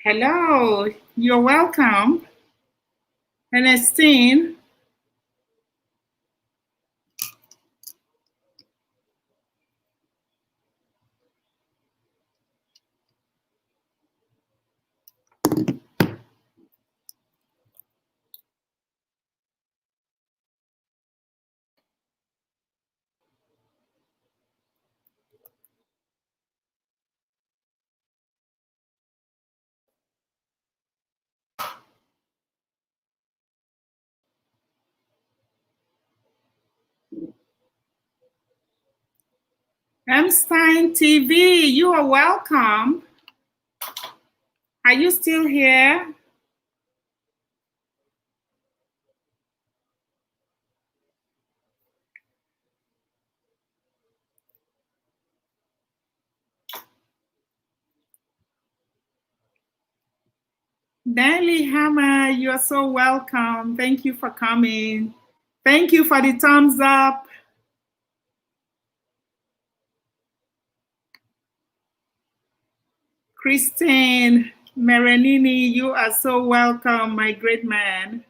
Hello, you're welcome. Ernestine. Emstein TV, you are welcome. Are you still here? Nelly Hammer, you are so welcome. Thank you for coming. Thank you for the thumbs up. Christine Merenini, you are so welcome, my great man.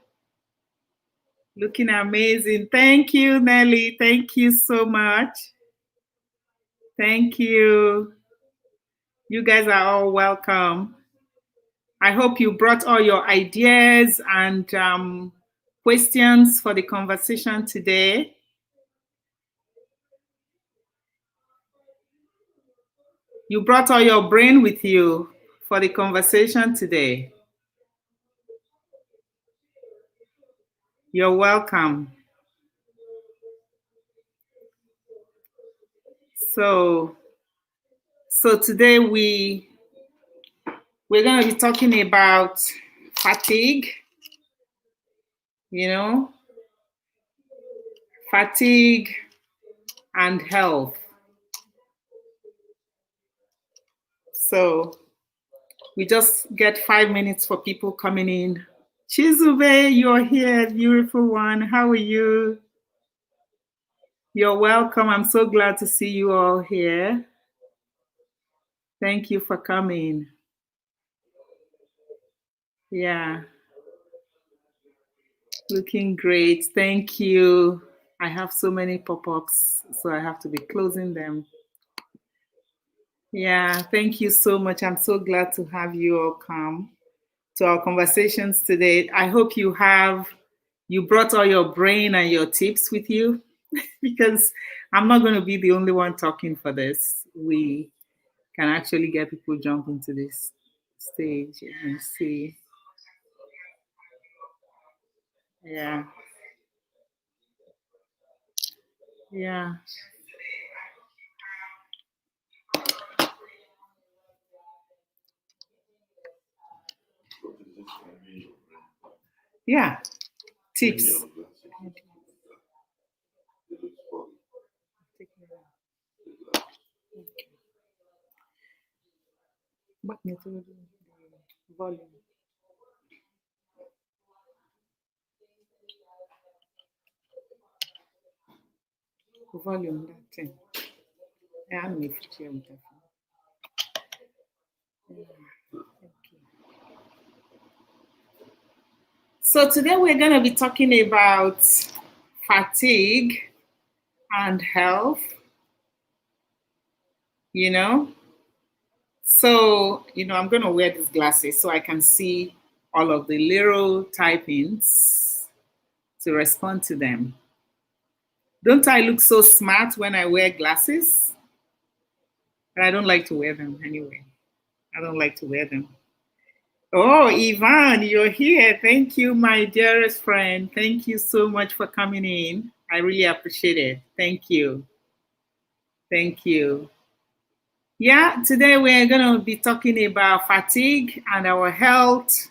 Looking amazing. Thank you, Nelly. Thank you so much. Thank you. You guys are all welcome. I hope you brought all your ideas and questions for the conversation today. You brought all your brain with you for the conversation today. You're welcome. So today we're going to be talking about fatigue, fatigue and health. So we just get 5 minutes for people coming in. Chizube, you're here, beautiful one. How are you? You're welcome. I'm so glad to see you all here. Thank you for coming. Yeah. Looking great. Thank you. I have so many pop-ups, so I have to be closing them. Yeah, thank you so much. I'm so glad to have you all come to our conversations today. I hope you brought all your brain and your tips with you because I'm not going to be the only one talking for this. We can actually get people jump into this stage and see. Yeah. Yeah. Yeah. Tips. What method? Volume. Volume, that thing. Yeah, I'm with you. So today we're going to be talking about fatigue and health, So, I'm going to wear these glasses so I can see all of the little typings to respond to them. Don't I look so smart when I wear glasses? But I don't like to wear them anyway. I don't like to wear them. Oh, Ivan, you're here. Thank you, my dearest friend. Thank you so much for coming in. I really appreciate it. Thank you. Thank you. Yeah, today we're going to be talking about fatigue and our health.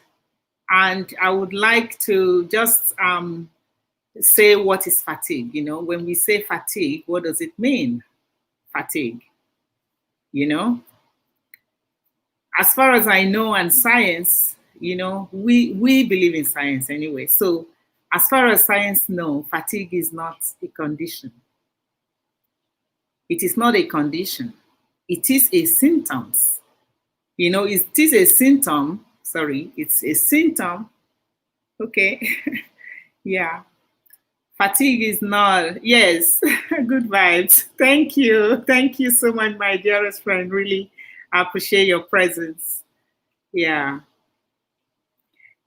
And I would like to just say what is fatigue. When we say fatigue, what does it mean? fatigue. You know, as far as I know, and science, we believe in science anyway. So as far as science know, fatigue is not a condition. It is not a condition. It is a symptoms. It is a symptom. Sorry, it's a symptom. Okay. Yeah. Fatigue is not, yes, good vibes. Thank you. Thank you so much, my dearest friend. Really appreciate your presence. Yeah.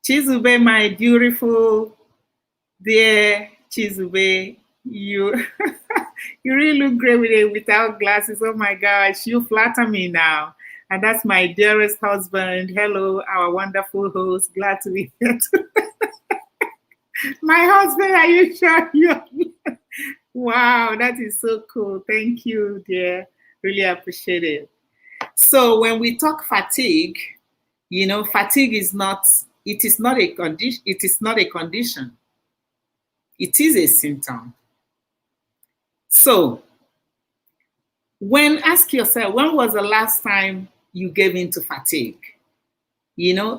Chizube, my beautiful dear Chizube, you you really look great with it without glasses. Oh my gosh, you flatter me now. And that's my dearest husband. Hello, our wonderful host. Glad to be here. My husband, are you sure? Wow, that is so cool. Thank you, dear. Really appreciate it. So when we talk fatigue, fatigue is not, it is not a condition. It is not a condition. It is a symptom. So ask yourself, when was the last time you gave in to fatigue?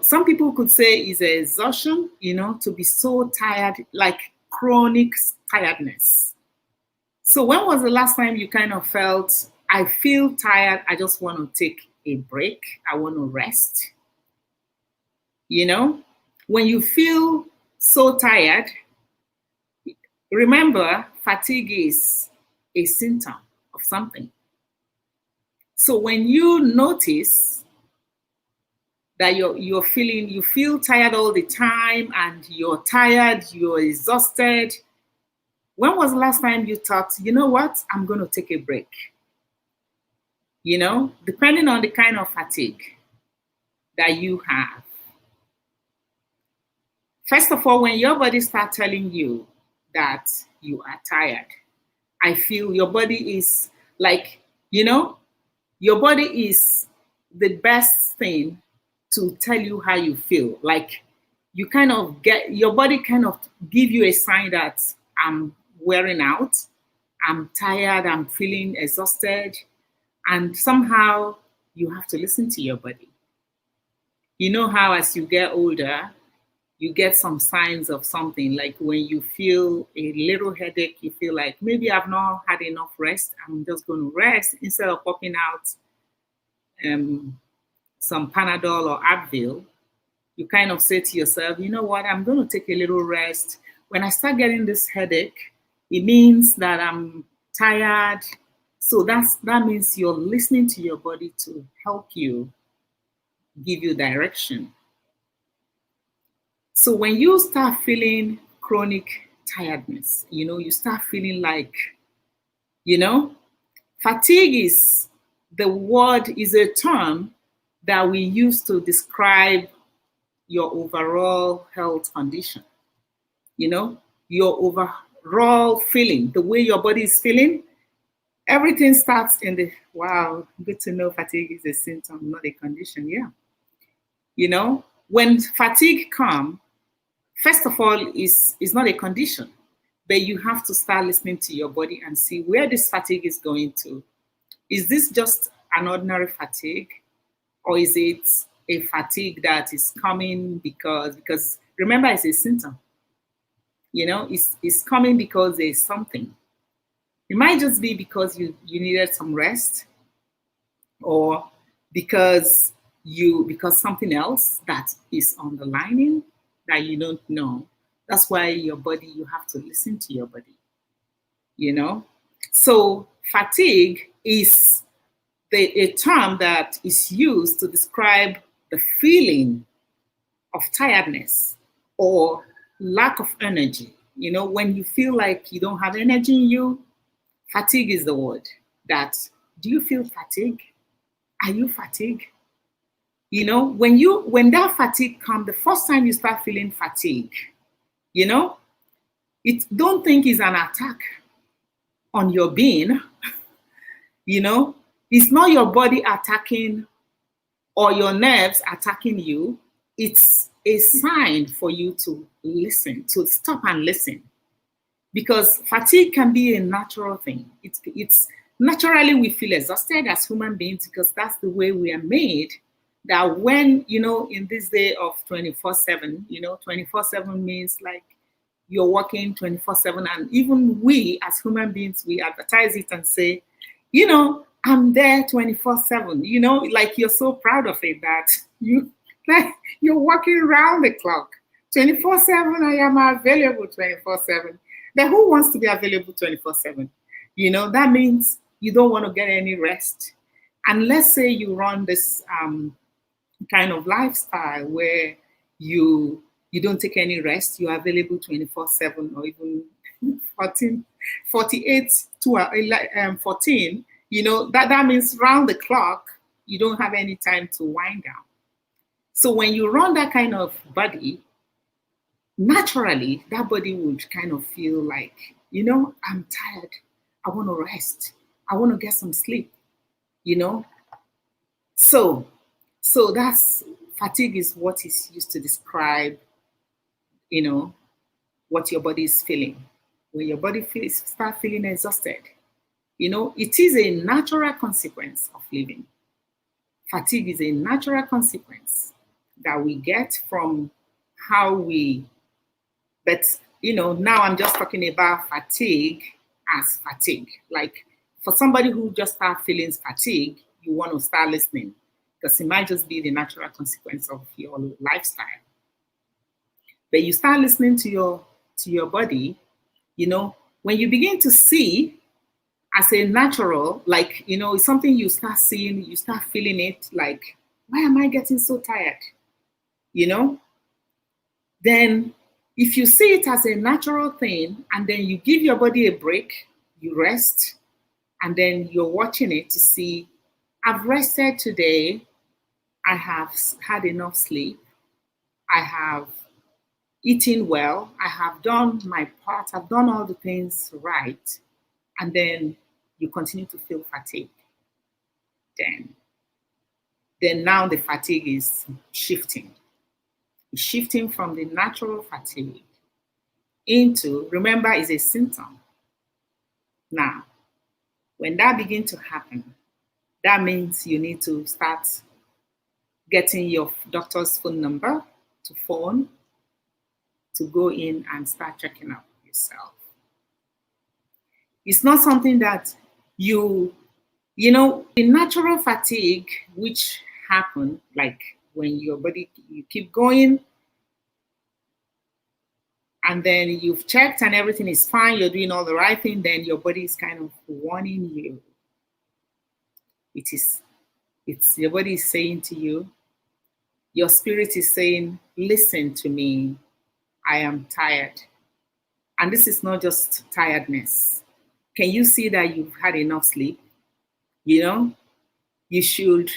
Some people could say it's exhaustion, to be so tired, like chronic tiredness. So when was the last time you kind of felt, I feel tired, I just want to take a break, I want to rest? When you feel so tired, remember, fatigue is a symptom of something. So when you notice that you feel tired all the time, and you're tired, you're exhausted, when was the last time you thought, you know what, I'm going to take a break? Depending on the kind of fatigue that you have. First of all, when your body starts telling you that you are tired, I feel your body is like, your body is the best thing to tell you how you feel. Like, you kind of get, your body kind of give you a sign that I'm wearing out, I'm tired, I'm feeling exhausted, and somehow you have to listen to your body. You know how as you get older, you get some signs of something, like when you feel a little headache, you feel like maybe I've not had enough rest, I'm just going to rest, instead of popping out some Panadol or Advil. You kind of say to yourself, you know what, I'm going to take a little rest. When I start getting this headache, it means that I'm tired. So that means you're listening to your body to help you, give you direction. So when you start feeling chronic tiredness, you start feeling like, fatigue is a term that we use to describe your overall health condition. Your overall feeling, the way your body is feeling, everything starts in the, wow, good to know fatigue is a symptom, not a condition. Yeah. When fatigue comes, first of all, is not a condition, but you have to start listening to your body and see where this fatigue is going to. Is this just an ordinary fatigue, or is it a fatigue that is coming because remember, it's a symptom. It's coming because there's something. It might just be because you needed some rest, or because something else that is underlining that you don't know. That's why your body, you have to listen to your body. So fatigue is a term that is used to describe the feeling of tiredness or lack of energy. When you feel like you don't have energy in you, fatigue is the word. Do you feel fatigue? Are you fatigued? When that fatigue comes, the first time you start feeling fatigue, don't think it's an attack on your being. It's not your body attacking or your nerves attacking you. It's a sign for you to listen, to stop and listen. Because fatigue can be a natural thing. It's Naturally, we feel exhausted as human beings because that's the way we are made. That when, in this day of 24/7, 24/7 means like you're working 24/7. And even we as human beings, we advertise it and say, I'm there 24/7, like you're so proud of it that like you're working around the clock 24/7. I am available 24/7. Then who wants to be available 24/7? That means you don't want to get any rest. And let's say you run this kind of lifestyle where you don't take any rest, you're available 24/7 or even 48 to 14, that means round the clock, you don't have any time to wind down. So when you run that kind of body, naturally, that body would kind of feel like, I'm tired. I want to rest. I want to get some sleep, So that's fatigue is what is used to describe, what your body is feeling. When your body start feeling exhausted, it is a natural consequence of living. Fatigue is a natural consequence that we get from how we, but now I'm just talking about fatigue as fatigue. Like for somebody who just start feeling fatigue, you want to start listening because it might just be the natural consequence of your lifestyle. But you start listening to your body, when you begin to see as a natural, like, it's something you start seeing, you start feeling it, like, why am I getting so tired? Then if you see it as a natural thing and then you give your body a break, you rest, and then you're watching it to see, I've rested today, I have had enough sleep, I have eaten well, I have done my part, I've done all the things right, and then you continue to feel fatigue. Then now the fatigue is shifting. It's shifting from the natural fatigue into, remember, is a symptom. Now, when that begins to happen, that means you need to start getting your doctor's phone number to phone to go in and start checking up yourself. It's not something that the natural fatigue, which happen, like when your body, you keep going and then you've checked and everything is fine, you're doing all the right thing, then your body is kind of warning you. It's your body is saying to you, your spirit is saying, listen to me, I am tired. And this is not just tiredness. Can you see that you've had enough sleep? You should,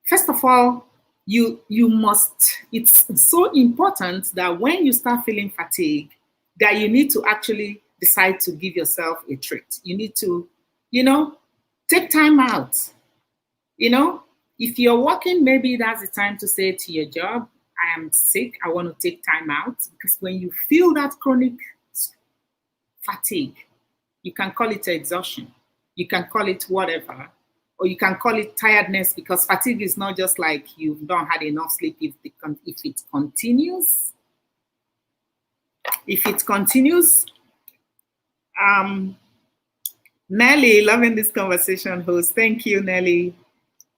first of all, you must, it's so important that when you start feeling fatigue, that you need to actually decide to give yourself a treat. You need to, take time out. If you're working, maybe that's the time to say to your job, I am sick, I want to take time out. Because when you feel that chronic fatigue, you can call it exhaustion, you can call it whatever, or you can call it tiredness, because fatigue is not just like you've not had enough sleep. If it continues, Nelly, loving this conversation, host. Thank you, Nelly.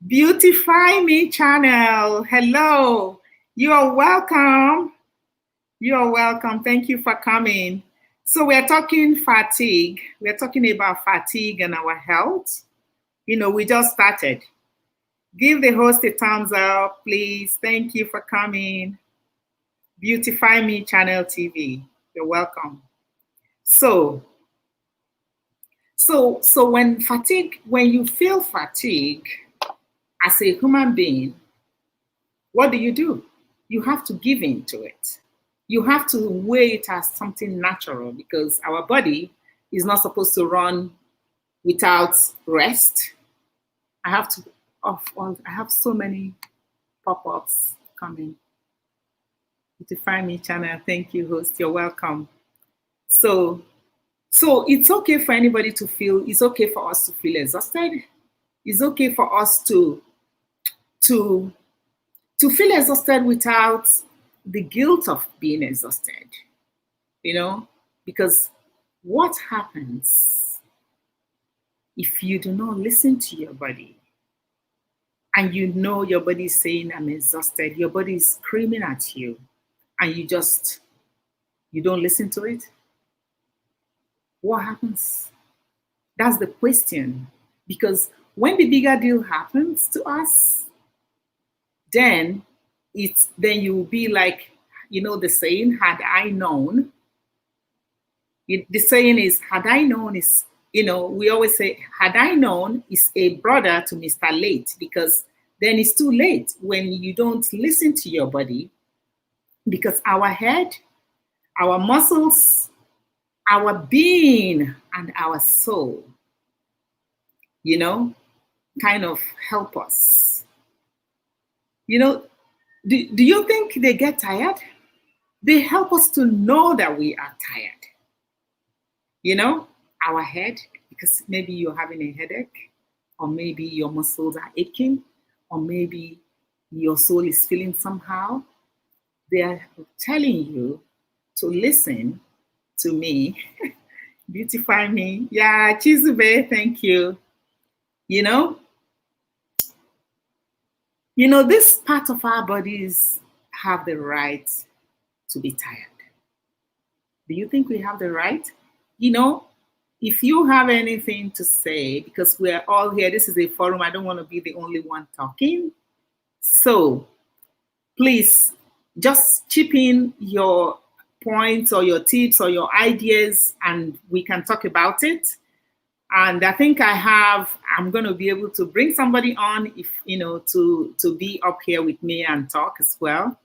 Beautify Me channel. Hello. You are welcome. You are welcome. Thank you for coming. So we're talking fatigue. We're talking about fatigue and our health. We just started. Give the host a thumbs up, please. Thank you for coming. Beautify Me Channel TV. You're welcome. So when you feel fatigue as a human being, what do? You have to give in to it. You have to weigh it as something natural, because our body is not supposed to run without rest. I have so many pop-ups coming. Beautify Me channel. Thank you, host. You're welcome. So So it's okay for anybody to feel, it's okay for us to feel exhausted. It's okay for us to to feel exhausted without the guilt of being exhausted, you know, because what happens if you do not listen to your body and you know your body is saying, I'm exhausted, your body is screaming at you, and you don't listen to it? What happens? That's the question. Because when the bigger deal happens to us, then then you will be like, the saying, had I known. The saying is, had I known is, we always say, had I known is a brother to Mr. Late, because then it's too late when you don't listen to your body, because our head, our muscles, our being, and our soul, kind of help us. Do you think they get tired? They help us to know that we are tired. Our head, because maybe you're having a headache, or maybe your muscles are aching, or maybe your soul is feeling somehow. They are telling you to listen to me. Beautify me. Yeah, Chizube, thank you. This part of our bodies have the right to be tired. Do you think we have the right? If you have anything to say, because we're all here, this is a forum, I don't want to be the only one talking. So please just chip in your points or your tips or your ideas, and we can talk about it. And I think I'm going to be able to bring somebody on, if to be up here with me and talk as well.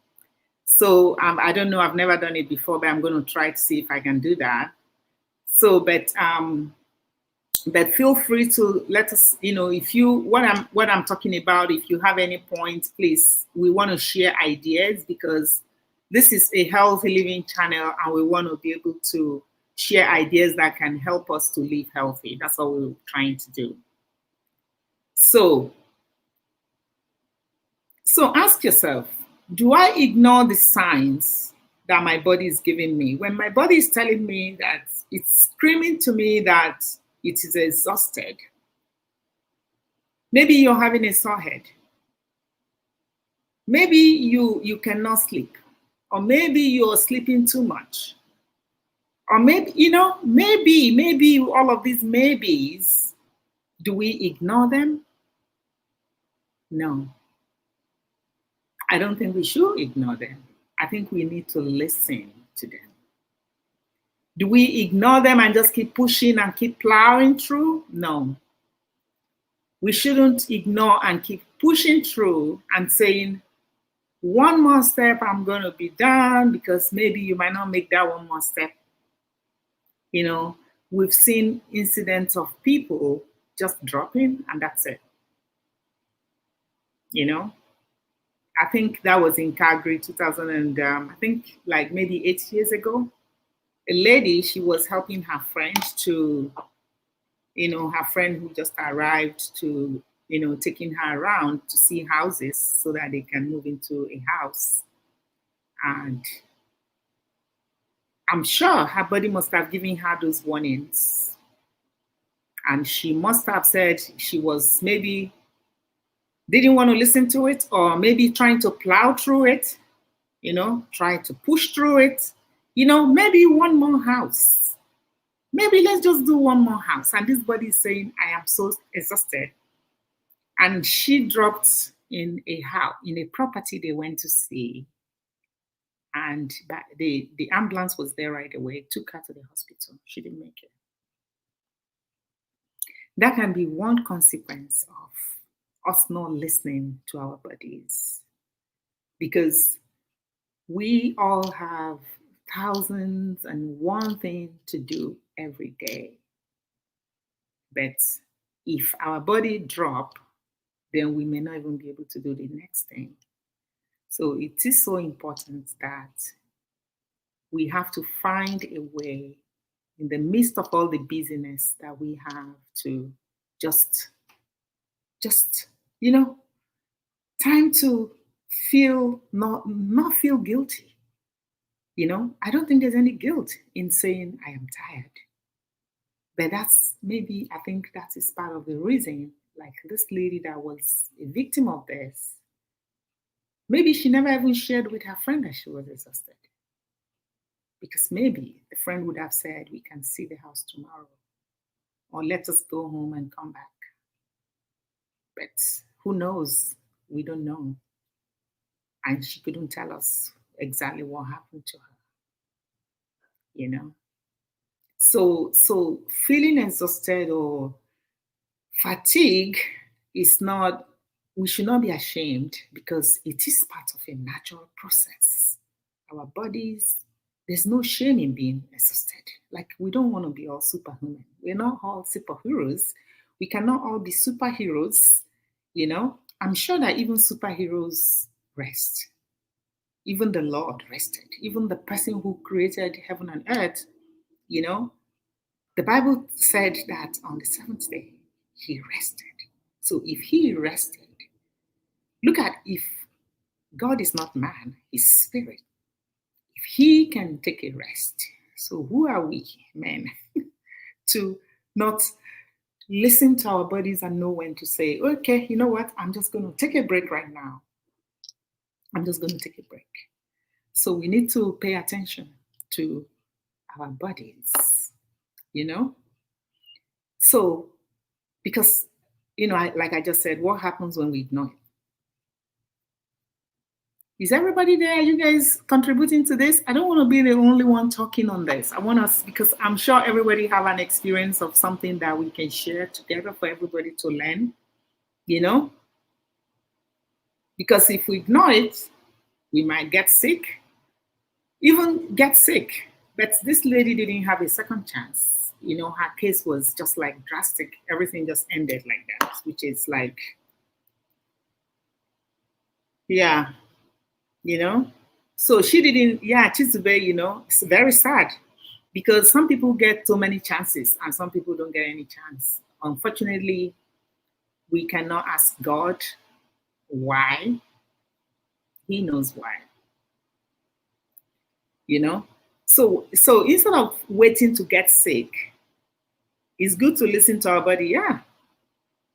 So I don't know, I've never done it before, but I'm going to try to see if I can do that. So, but feel free to let us, if you, what I'm talking about, if you have any points, please, we want to share ideas, because this is a healthy living channel, and we want to be able to share ideas that can help us to live healthy. That's what we're trying to do. So ask yourself, do I ignore the signs that my body is giving me? When my body is telling me that, it's screaming to me that it is exhausted. Maybe you're having a sore head. Maybe you cannot sleep. Or maybe you're sleeping too much. Or maybe, maybe all of these maybes, do we ignore them? No. I don't think we should ignore them. I think we need to listen to them. Do we ignore them and just keep pushing and keep plowing through? No. We shouldn't ignore and keep pushing through and saying, one more step, I'm going to be done, because maybe you might not make that one more step. We've seen incidents of people just dropping, and that's it. I think that was in Calgary, 2000, and I think like maybe 8 years ago. A lady, she was helping her friend to, her friend who just arrived, to, taking her around to see houses so that they can move into a house. And I'm sure her body must have given her those warnings. And she must have said she was maybe didn't want to listen to it, or maybe trying to plow through it, try to push through it. Maybe one more house. Maybe let's just do one more house. And this body is saying, I am so exhausted. And she dropped in a house, in a property they went to see. And the ambulance was there right away, took her to the hospital. She didn't make it. That can be one consequence of us not listening to our bodies. Because we all have thousands and one thing to do every day. But if our body drop, then we may not even be able to do the next thing. So it is so important that we have to find a way in the midst of all the busyness that we have, to just, you know, time to feel not feel guilty. You know, I don't think there's any guilt in saying I am tired. But that's maybe, I think that is part of the reason, like this lady that was a victim of this, maybe she never even shared with her friend that she was exhausted. Because maybe the friend would have said, we can see the house tomorrow, or let us go home and come back. But who knows? We don't know. And she couldn't tell us exactly what happened to her, you know? So feeling exhausted or fatigue is not, we should not be ashamed, because it is part of a natural process. Our bodies, there's no shame in being exhausted. Like, we don't want to be all superhuman. We're not all superheroes. We cannot all be superheroes, you know? I'm sure that even superheroes rest. Even the Lord rested. Even the person who created heaven and earth, you know, the Bible said that on the seventh day, he rested. So if he rested, look at, if God is not man, he's spirit. If he can take a rest, so who are we, men, to not listen to our bodies and know when to say, okay, you know what, I'm just going to take a break right now. I'm just going to take a break. So we need to pay attention to our bodies, you know? So, because, you know, like I just said, what happens when we ignore it? Is everybody there? Are you guys contributing to this? I don't want to be the only one talking on this. I want us, because I'm sure everybody have an experience of something that we can share together for everybody to learn, you know? Because if we ignore it, we might get sick, even get sick. But this lady didn't have a second chance. You know, her case was just like drastic. Everything just ended like that, which is like, yeah, you know? So she didn't, yeah, Chizube, you know, it's very sad, because some people get so many chances and some people don't get any chance. Unfortunately, we cannot ask God why. He knows why, you know? So instead of waiting to get sick, it's good to listen to our body.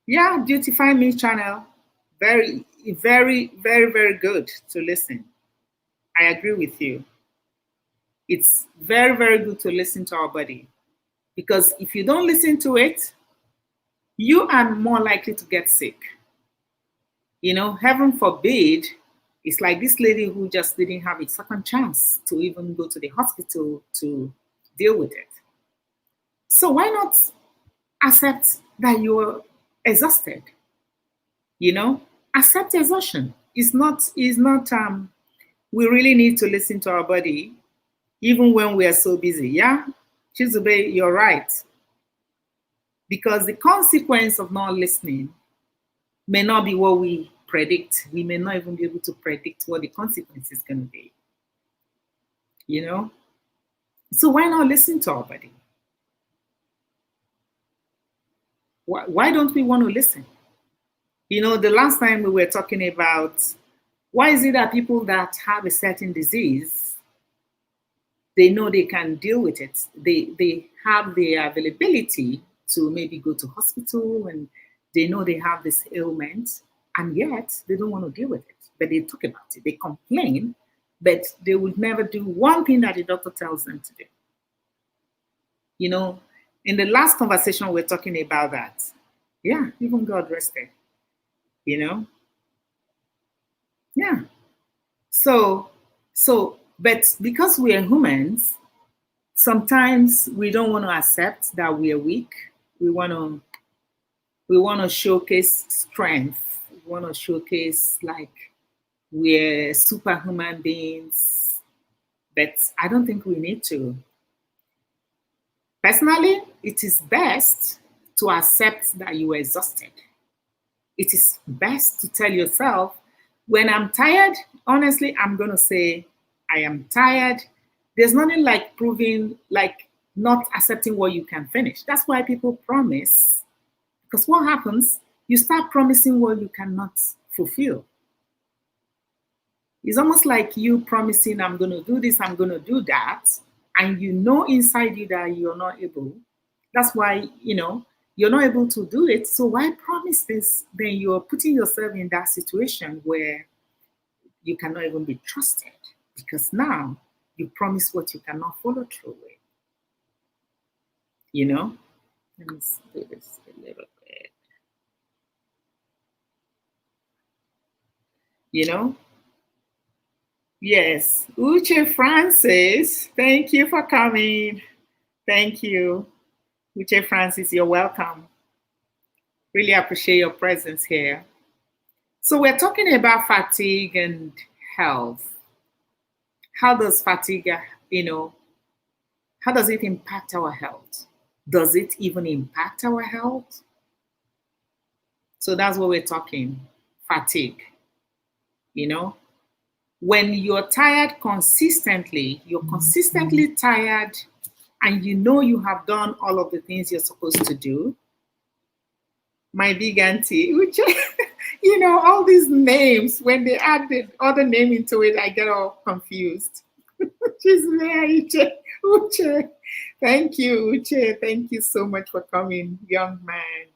Yeah, Beautify Me channel, very, very, very, very good to listen. I agree with you. It's very, very good to listen to our body, because if you don't listen to it, you are more likely to get sick. You know, heaven forbid, it's like this lady who just didn't have a second chance to even go to the hospital to deal with it. So why not accept that you're exhausted? You know, accept exhaustion. It's not we really need to listen to our body even when we are so busy. Yeah, Chizube, you're right. Because the consequence of not listening may not be what we predict. We may not even be able to predict what the consequence is going to be. You know? So why not listen to our body? Why don't we want to listen? You know, the last time we were talking about, why is it that people that have a certain disease, they know they can deal with it. They have the availability to maybe go to hospital, and they know they have this ailment, and yet they don't want to deal with it. But they talk about it, they complain, but they would never do one thing that the doctor tells them to do. You know, in the last conversation, we're talking about that. Yeah, even God rested, you know? Yeah. But because we are humans, sometimes we don't want to accept that we are weak. We want to showcase strength. We want to showcase like we're superhuman beings. But I don't think we need to. Personally, it is best to accept that you are exhausted. It is best to tell yourself, when I'm tired, honestly, I'm going to say, I am tired. There's nothing like proving, like not accepting what you can finish. That's why people promise, because what happens? You start promising what you cannot fulfill. It's almost like you promising, I'm going to do this, I'm going to do that, and you know inside you that you're not able. That's why, you're not able to do it. So why promise this? Then you're putting yourself in that situation where you cannot even be trusted, because now you promise what you cannot follow through with. You know? Let me do this a little bit. You know? Yes. Uche Francis, thank you for coming. Thank you. Uche Francis, you're welcome. Really appreciate your presence here. So we're talking about fatigue and health. How does fatigue, how does it impact our health? Does it even impact our health? So that's what we're talking, fatigue. When you're tired consistently, you're consistently tired, and you have done all of the things you're supposed to do. My big auntie, which, all these names, when they add the other name into it, I get all confused. She's there, Uche. Uche. Thank you, Uche. Thank you so much for coming, young man.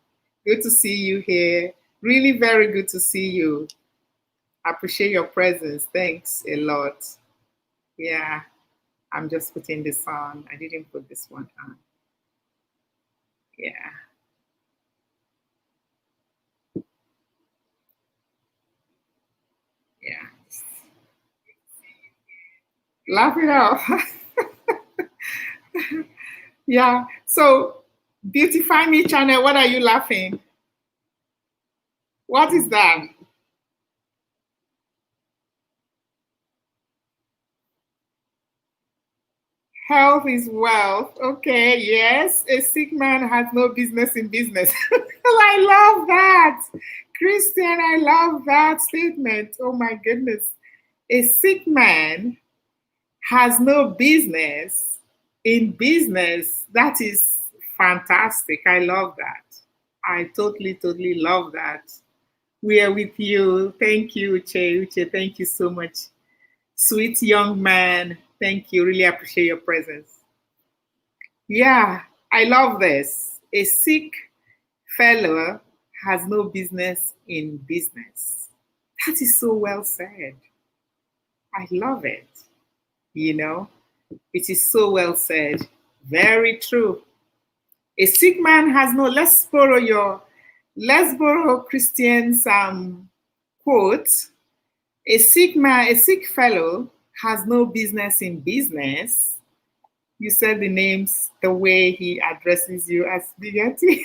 Good to see you here. Really very good to see you. I appreciate your presence. Thanks a lot. Yeah, I'm just putting this on. I didn't put this one on. Yeah. Yeah. Laugh it off. Yeah. So, Beautify Me channel, what are you laughing? What is that? Health is wealth. Okay, yes. A sick man has no business in business. I love that. Christian, I love that statement. Oh my goodness. A sick man has no business in business. That is fantastic. I love that. I totally, totally love that. We are with you. Thank you, Uche. Uche, thank you so much. Sweet young man. Thank you. Really appreciate your presence. Yeah, I love this. A sick fellow has no business in business. That is so well said. I love it. You know, it is so well said. Very true. A sick man has no, let's borrow Christian's quote. A sick fellow has no business in business. You said the names the way he addresses you as Bigatti.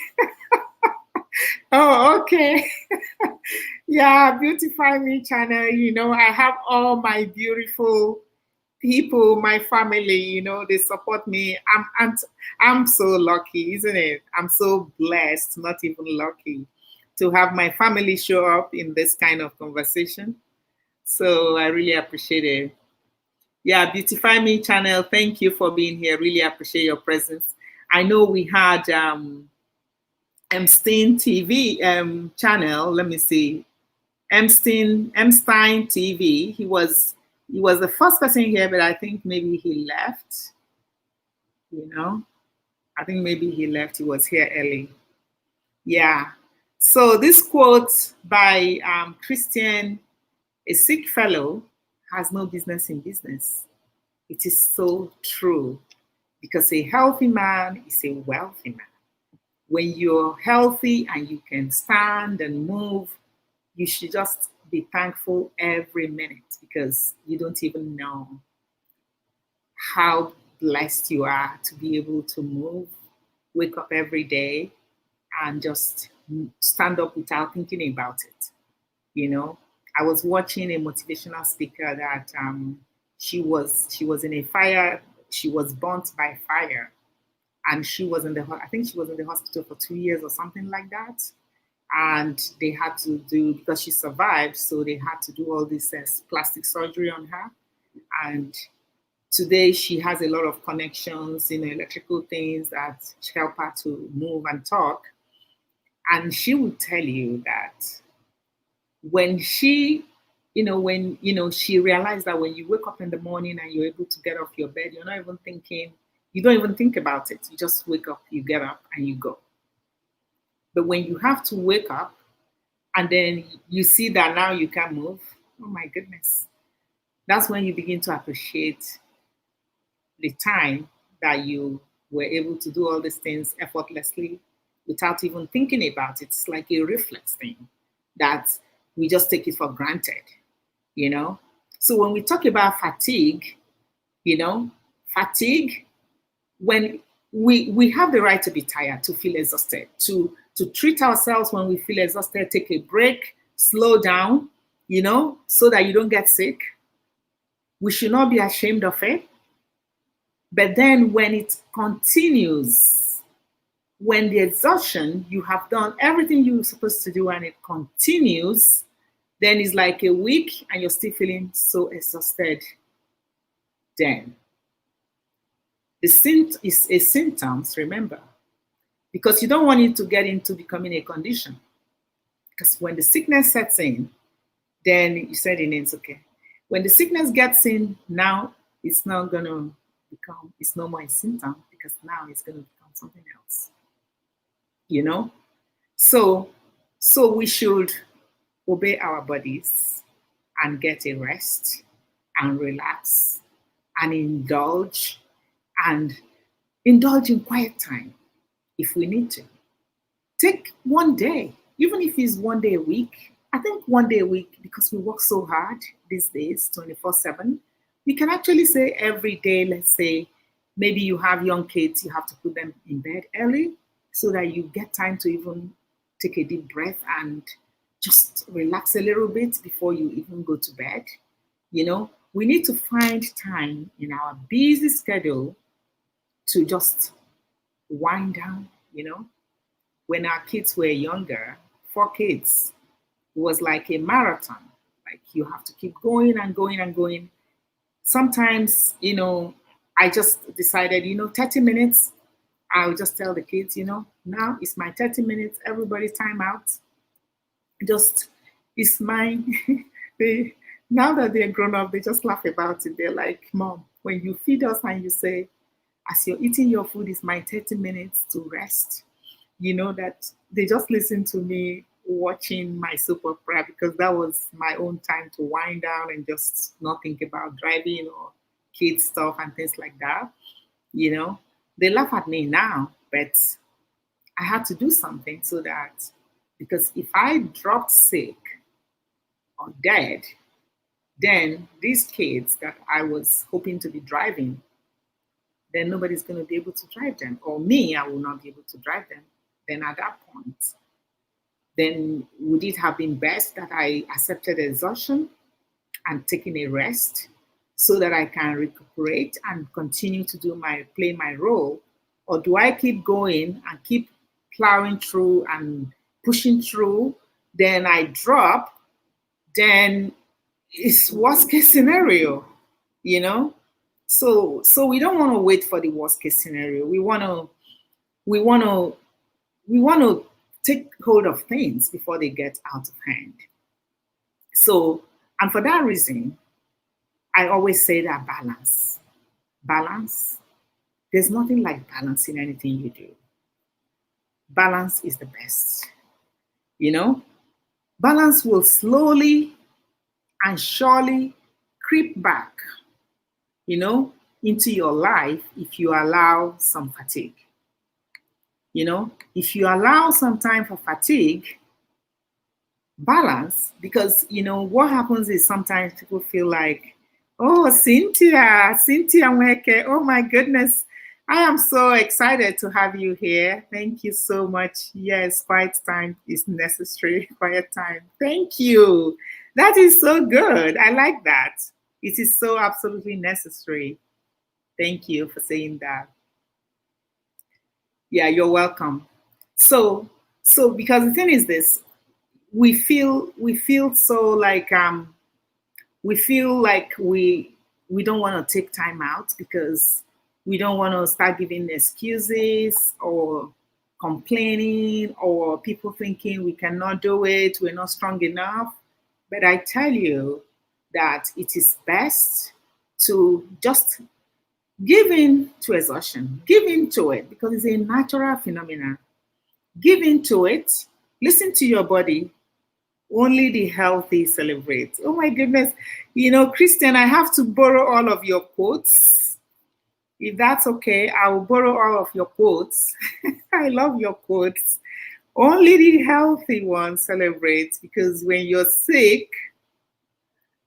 Oh, okay. Yeah, Beautify Me channel. I have all my beautiful people, my family, they support me. I'm so lucky, isn't it? I'm so blessed, not even lucky, to have my family show up in this kind of conversation. So I really appreciate it. Yeah, Beautify Me channel, thank you for being here. Really appreciate your presence. I know we had Emstein TV channel. Let me see. Emstein TV. He was the first person here, but I think maybe he left. I think maybe he left. He was here early. Yeah. So this quote by Christian, a sick fellow has no business in business. It is so true, because a healthy man is a wealthy man. When you're healthy and you can stand and move, you should just be thankful every minute, because you don't even know how blessed you are to be able to move, wake up every day, and just stand up without thinking about it. I was watching a motivational speaker that she was in a fire. She was burnt by fire, and I think she was in the hospital for 2 years or something like that. And they had to do, because she survived, so they had to do all this plastic surgery on her. And Today, she has a lot of connections, electrical things that help her to move and talk. And she would tell you that when she, she realized that when you wake up in the morning and you're able to get off your bed, you're not even thinking, you don't even think about it. You just wake up, you get up, and you go. But when you have to wake up and then you see that now you can move, oh my goodness, that's when you begin to appreciate the time that you were able to do all these things effortlessly without even thinking about it. It's like a reflex thing that we just take it for granted, you know? So when we talk about fatigue, fatigue, when we have the right to be tired, to feel exhausted, to treat ourselves when we feel exhausted, take a break, slow down, so that you don't get sick. We should not be ashamed of it. But then when it continues, when the exhaustion, you have done everything you're supposed to do and it continues, then it's like a week and you're still feeling so exhausted. Then is a symptoms, remember, because you don't want it to get into becoming a condition. Because when the sickness sets in, then you said it is okay. When the sickness gets in, now it's not going to become, it's no more a symptom, because now it's going to become something else. So we should obey our bodies and get a rest and relax and indulge in quiet time if we need to. Take one day, even if it's one day a week. I think one day a week, because we work so hard these days, 24/7, we can actually say every day, let's say, maybe you have young kids, you have to put them in bed early so that you get time to even take a deep breath and just relax a little bit before you even go to bed. We need to find time in our busy schedule to just wind down. When our kids were younger, 4 kids, it was like a marathon. Like you have to keep going and going and going. Sometimes, I just decided, 30 minutes, I'll just tell the kids, now it's my 30 minutes, everybody time out. Just, it's mine. Now that they're grown up, they just laugh about it. They're like, Mom, when you feed us and you say, as you're eating your food, it's my 30 minutes to rest, that they just listen to me watching my soap opera, because that was my own time to wind down and just not think about driving or kids stuff and things like that. They laugh at me now, but I had to do something so that, because if I dropped sick or dead, then these kids that I was hoping to be driving, then nobody's going to be able to drive them, or me, I will not be able to drive them. Then at that point, then would it have been best that I accepted exhaustion and taken a rest so that I can recuperate and continue to play my role? Or do I keep going and keep plowing through and pushing through? Then I drop, then it's worst case scenario, So we don't want to wait for the worst case scenario. We want to take hold of things before they get out of hand. So, and for that reason, I always say that balance, there's nothing like balance in anything you do. Balance is the best. Balance will slowly and surely creep back, into your life if you allow some fatigue. If you allow some time for fatigue, balance, because, what happens is sometimes people feel like, oh, Cynthia Mweke, oh my goodness, I am so excited to have you here. Thank you so much. Yes, quiet time is necessary. Quiet time. Thank you. That is so good. I like that. It is so absolutely necessary. Thank you for saying that. Yeah, you're welcome. So because the thing is this, we feel so like we we don't want to take time out because we don't want to start giving excuses or complaining or people thinking we cannot do it, we're not strong enough. But I tell you that it is best to just give in to exhaustion, give in to it because it's a natural phenomenon. Give in to it, listen to your body. Only the healthy celebrate. Oh my goodness. Christian, I have to borrow all of your quotes. If that's okay, I will borrow all of your quotes. I love your quotes. Only the healthy ones celebrate because when you're sick,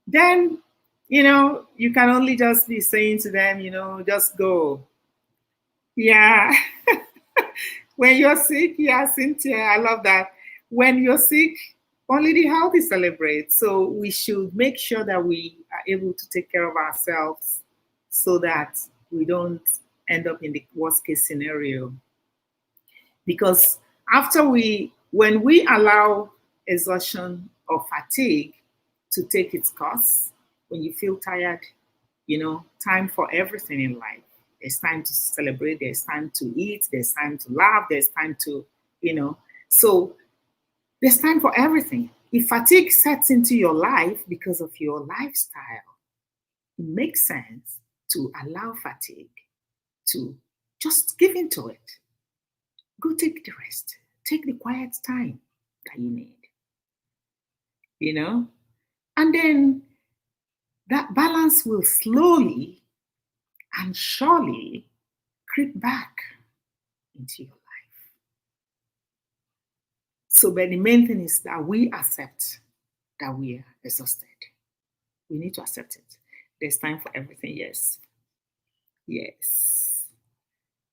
then, you can only just be saying to them, just go. Yeah. When you're sick, yeah, Cynthia, I love that. When you're sick, only the healthy celebrate. So we should make sure that we are able to take care of ourselves so that we don't end up in the worst case scenario. Because when we allow exhaustion or fatigue to take its course, when you feel tired, time for everything in life. There's time to celebrate, there's time to eat, there's time to laugh, there's time to, so there's time for everything. If fatigue sets into your life because of your lifestyle, it makes sense to allow fatigue to just give into it. Go take the rest. Take the quiet time that you need. And then that balance will slowly and surely creep back into your life. So, but the main thing is that we accept that we are exhausted. We need to accept it. There's time for everything. Yes. Yes.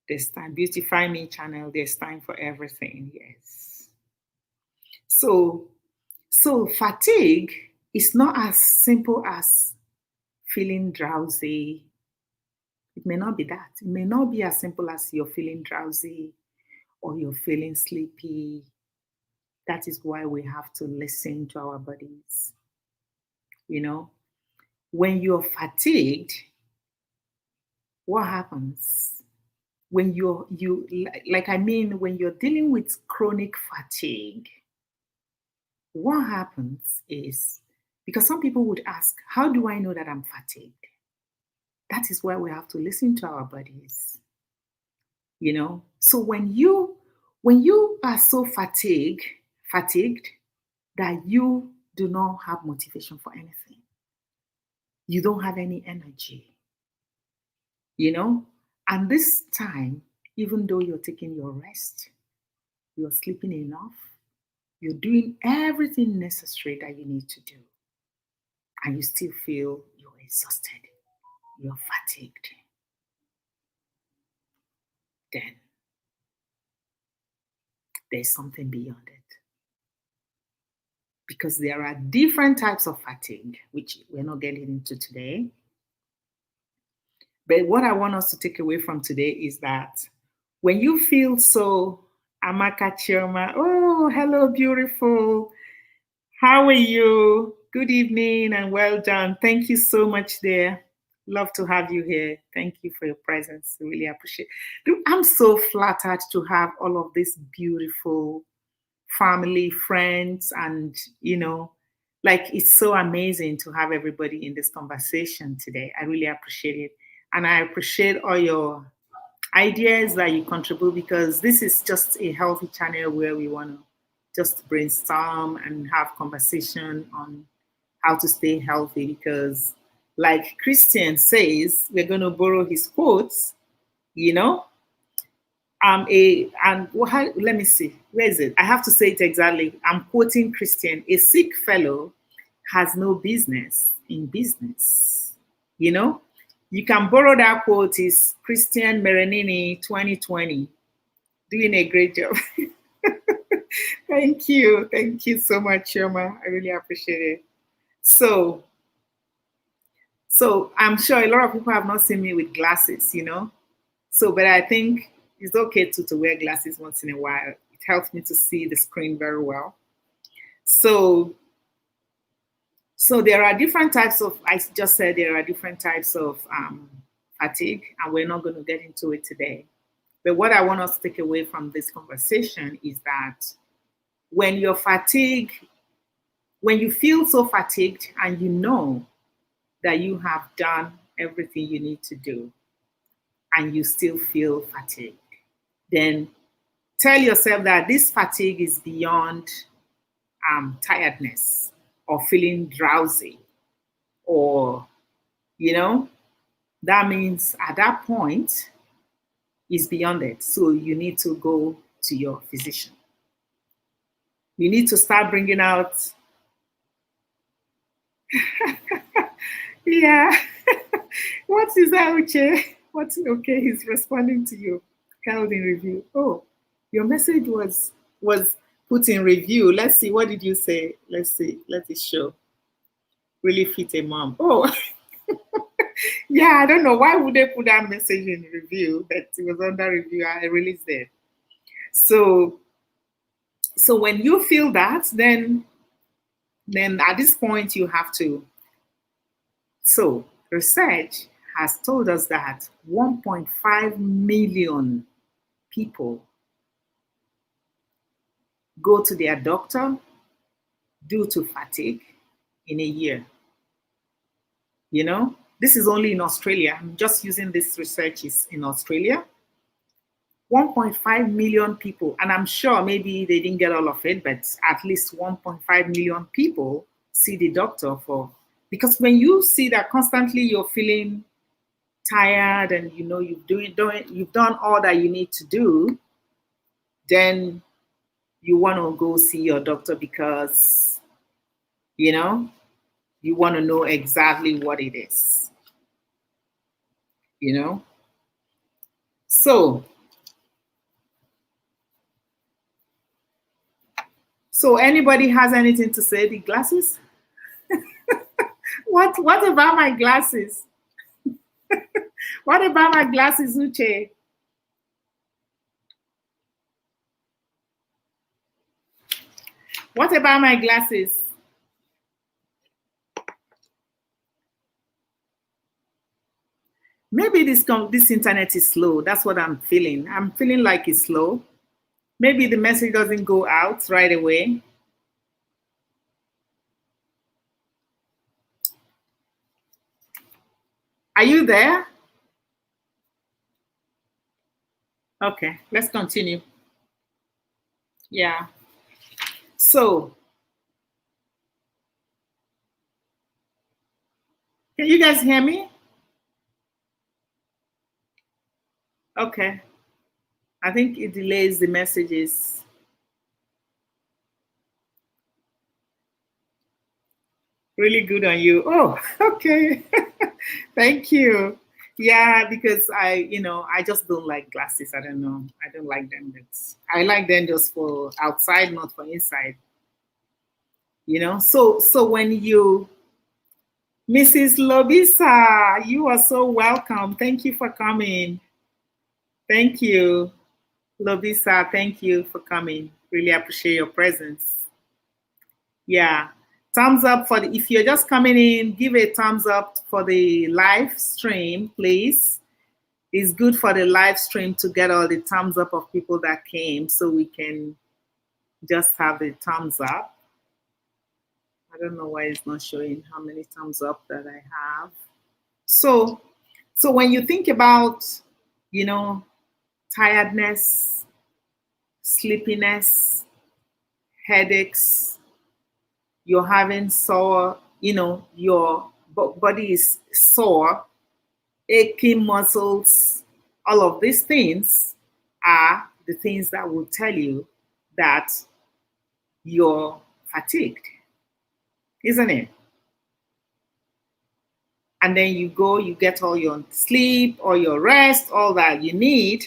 There's time. Beautify Me channel. There's time for everything. Yes. So fatigue is not as simple as feeling drowsy. It may not be that. It may not be as simple as you're feeling drowsy or you're feeling sleepy. That is why we have to listen to our bodies. When you're fatigued, what happens? When when you're dealing with chronic fatigue, what happens is, because some people would ask, how do I know that I'm fatigued? That is why we have to listen to our bodies. So when you are so fatigued that you do not have motivation for anything, you don't have any energy, and this time, even though you're taking your rest, you're sleeping enough, you're doing everything necessary that you need to do, and you still feel you're exhausted, you're fatigued, then there's something beyond it. Because there are different types of fatigue, which we're not getting into today. But what I want us to take away from today is that when you feel so, Amaka Chioma, oh, hello, beautiful. How are you? Good evening and well done. Thank you so much, dear. Love to have you here. Thank you for your presence. Really appreciate it. I'm so flattered to have all of this beautiful family, friends, and it's so amazing to have everybody in this conversation today. I really appreciate it. And I appreciate all your ideas that you contribute, because this is just a healthy channel where we want to just brainstorm and have conversation on how to stay healthy. Because like Christian says, we're going to borrow his quotes, let me see, where is it? I have to say it exactly. I'm quoting Christian. A sick fellow has no business in business. You can borrow that quote. Is Christian Merenini 2020. Doing a great job. Thank you so much, Shoma. I really appreciate it. So I'm sure a lot of people have not seen me with glasses, but I think it's okay to wear glasses once in a while. It helps me to see the screen very well. So So there are different types of, I just said there are different types of fatigue, and we're not going to get into it today. But what I want us to take away from this conversation is that when you're fatigued, when you feel so fatigued and you know that you have done everything you need to do and you still feel fatigued, then tell yourself that this fatigue is beyond tiredness or feeling drowsy, or, that means at that point is beyond it. So you need to go to your physician. You need to start bringing out, yeah. What is that, Uche? What's okay? He's responding to you. Held in review. Oh, your message was put in review. Let's see. What did you say? Let's see. Let it show. Really fit a mom. Oh, yeah. I don't know why would they put that message in review, but it was under review. I released it. So when you feel that, then at this point you have to. So research has told us that 1.5 million people go to their doctor due to fatigue in a year. This is only in Australia. I'm just using this research is in Australia. 1.5 million people, and I'm sure maybe they didn't get all of it, but at least 1.5 million people see the doctor because when you see that constantly you're feeling tired and you've done all that you need to do, then you want to go see your doctor because you want to know exactly what it is. So anybody has anything to say? The glasses? What about my glasses? What about my glasses, Uche? What about my glasses? Maybe this internet is slow. That's what I'm feeling. I'm feeling like it's slow. Maybe the message doesn't go out right away. Are you there? Okay, let's continue. Yeah. So, can you guys hear me? Okay. I think it delays the messages. Really good on you. Oh, okay. Thank you. Yeah, because I just don't like glasses. I don't know. I don't like them. I like them just for outside, not for inside. So when you, Mrs. Lobisa, you are so welcome. Thank you for coming. Thank you. Lobisa, thank you for coming. Really appreciate your presence. Yeah. Thumbs up if you're just coming in, give a thumbs up for the live stream, please. It's good for the live stream to get all the thumbs up of people that came so we can just have the thumbs up. I don't know why it's not showing how many thumbs up that I have. So when you think about, tiredness, sleepiness, headaches, you're having sore, your body is sore, aching muscles, all of these things are the things that will tell you that you're fatigued, isn't it? And then you go, you get all your sleep, all your rest, all that you need.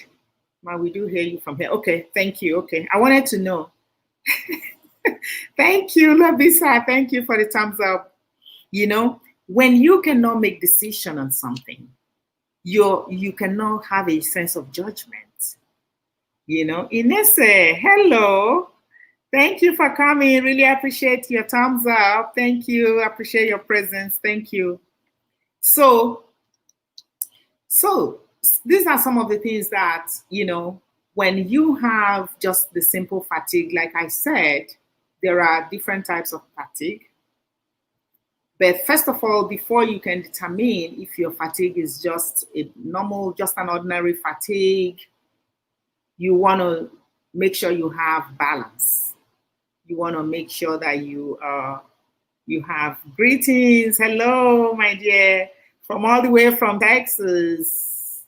Man, we do hear you from here. Okay, thank you. Okay, I wanted to know. Thank you, Labisa. Thank you for the thumbs up. When you cannot make decision on something, you cannot have a sense of judgment. Inese, hello. Thank you for coming. Really appreciate your thumbs up. Thank you. Appreciate your presence. Thank you. So these are some of the things that, when you have just the simple fatigue, like I said, there are different types of fatigue. But first of all, before you can determine if your fatigue is just a normal, just an ordinary fatigue, you want to make sure you have balance. You want to make sure that you have greetings. Hello, my dear, from all the way from Texas.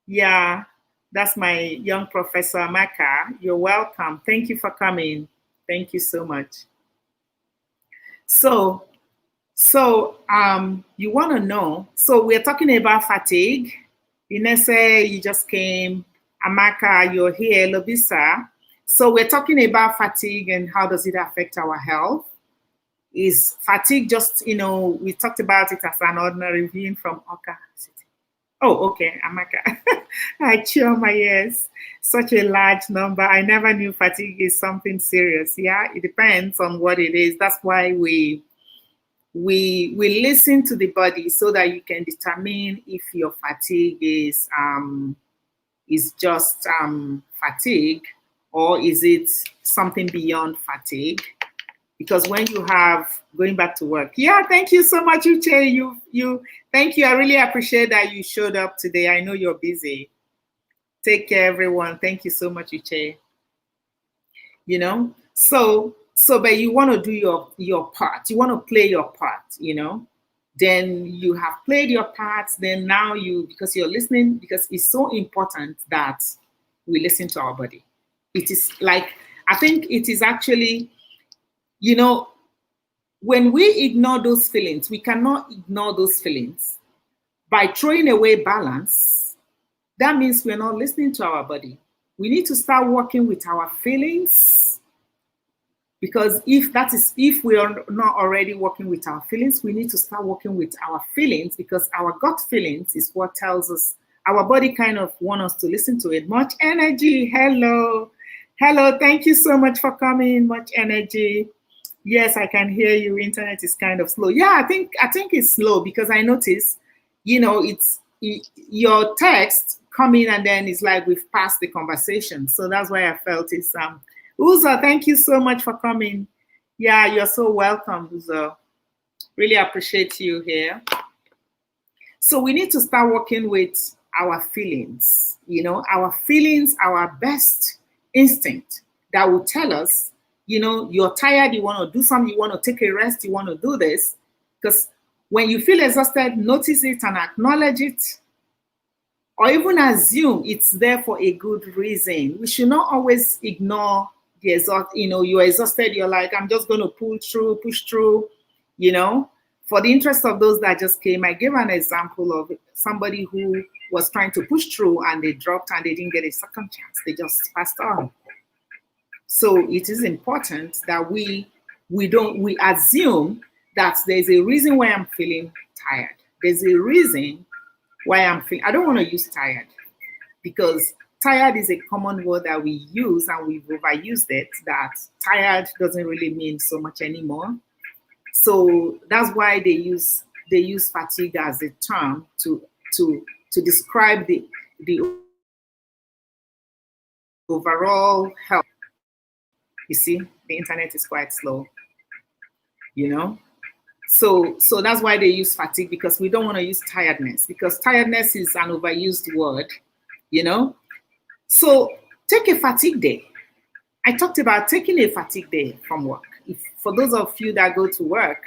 Yeah, that's my young professor, Amaka. You're welcome. Thank you for coming. Thank you so much. So you want to know. So we're talking about fatigue. Inese, you just came. Amaka, you're here. Lobisa. So we're talking about fatigue and how does it affect our health. Is fatigue just, we talked about it as an ordinary being from Oka City. Oh, okay, Amaka. I cheer my ears. Such a large number. I never knew fatigue is something serious. Yeah, it depends on what it is. That's why we listen to the body so that you can determine if your fatigue is just fatigue, or is it something beyond fatigue. Because when you have going back to work, yeah, thank you so much, Uche. You thank you. I really appreciate that you showed up today. I know you're busy. Take care, everyone. Thank you so much, Uche. But you want to do your part. You want to play your part. Then you have played your part. Then now because you're listening, because it's so important that we listen to our body. It is like, I think it is actually, when we ignore those feelings, we cannot ignore those feelings. By throwing away balance, that means we're not listening to our body. We need to start working with our feelings, because if we are not already working with our feelings, we need to start working with our feelings, because our gut feelings is what tells us. Our body kind of wants us to listen to it. Much energy. Hello. Thank you so much for coming. Much energy. Yes, I can hear you. Internet is kind of slow. Yeah, I think it's slow because I notice, it's your text coming and then it's like we've passed the conversation. So that's why I felt it's Uzo, thank you so much for coming. Yeah, you're so welcome, Uzo. Really appreciate you here. So we need to start working with our feelings. Our feelings, our best instinct that will tell us, you're tired, you want to do something, you want to take a rest, you want to do this. Because when you feel exhausted, notice it and acknowledge it, or even assume it's there for a good reason. We should not always ignore the you're exhausted, you're like, I'm just going to push through, For the interest of those that just came, I gave an example of somebody who was trying to push through and they dropped and they didn't get a second chance. They just passed on. So it is important that we assume that there's a reason why I'm feeling tired. There's a reason why I'm feeling, I don't want to use tired, because tired is a common word that we use and we've overused it, that tired doesn't really mean so much anymore. So that's why they use fatigue as a term to describe the overall health. You see, the internet is quite slow, So that's why they use fatigue, because we don't want to use tiredness, because tiredness is an overused word, So take a fatigue day. I talked about taking a fatigue day from work. For those of you that go to work,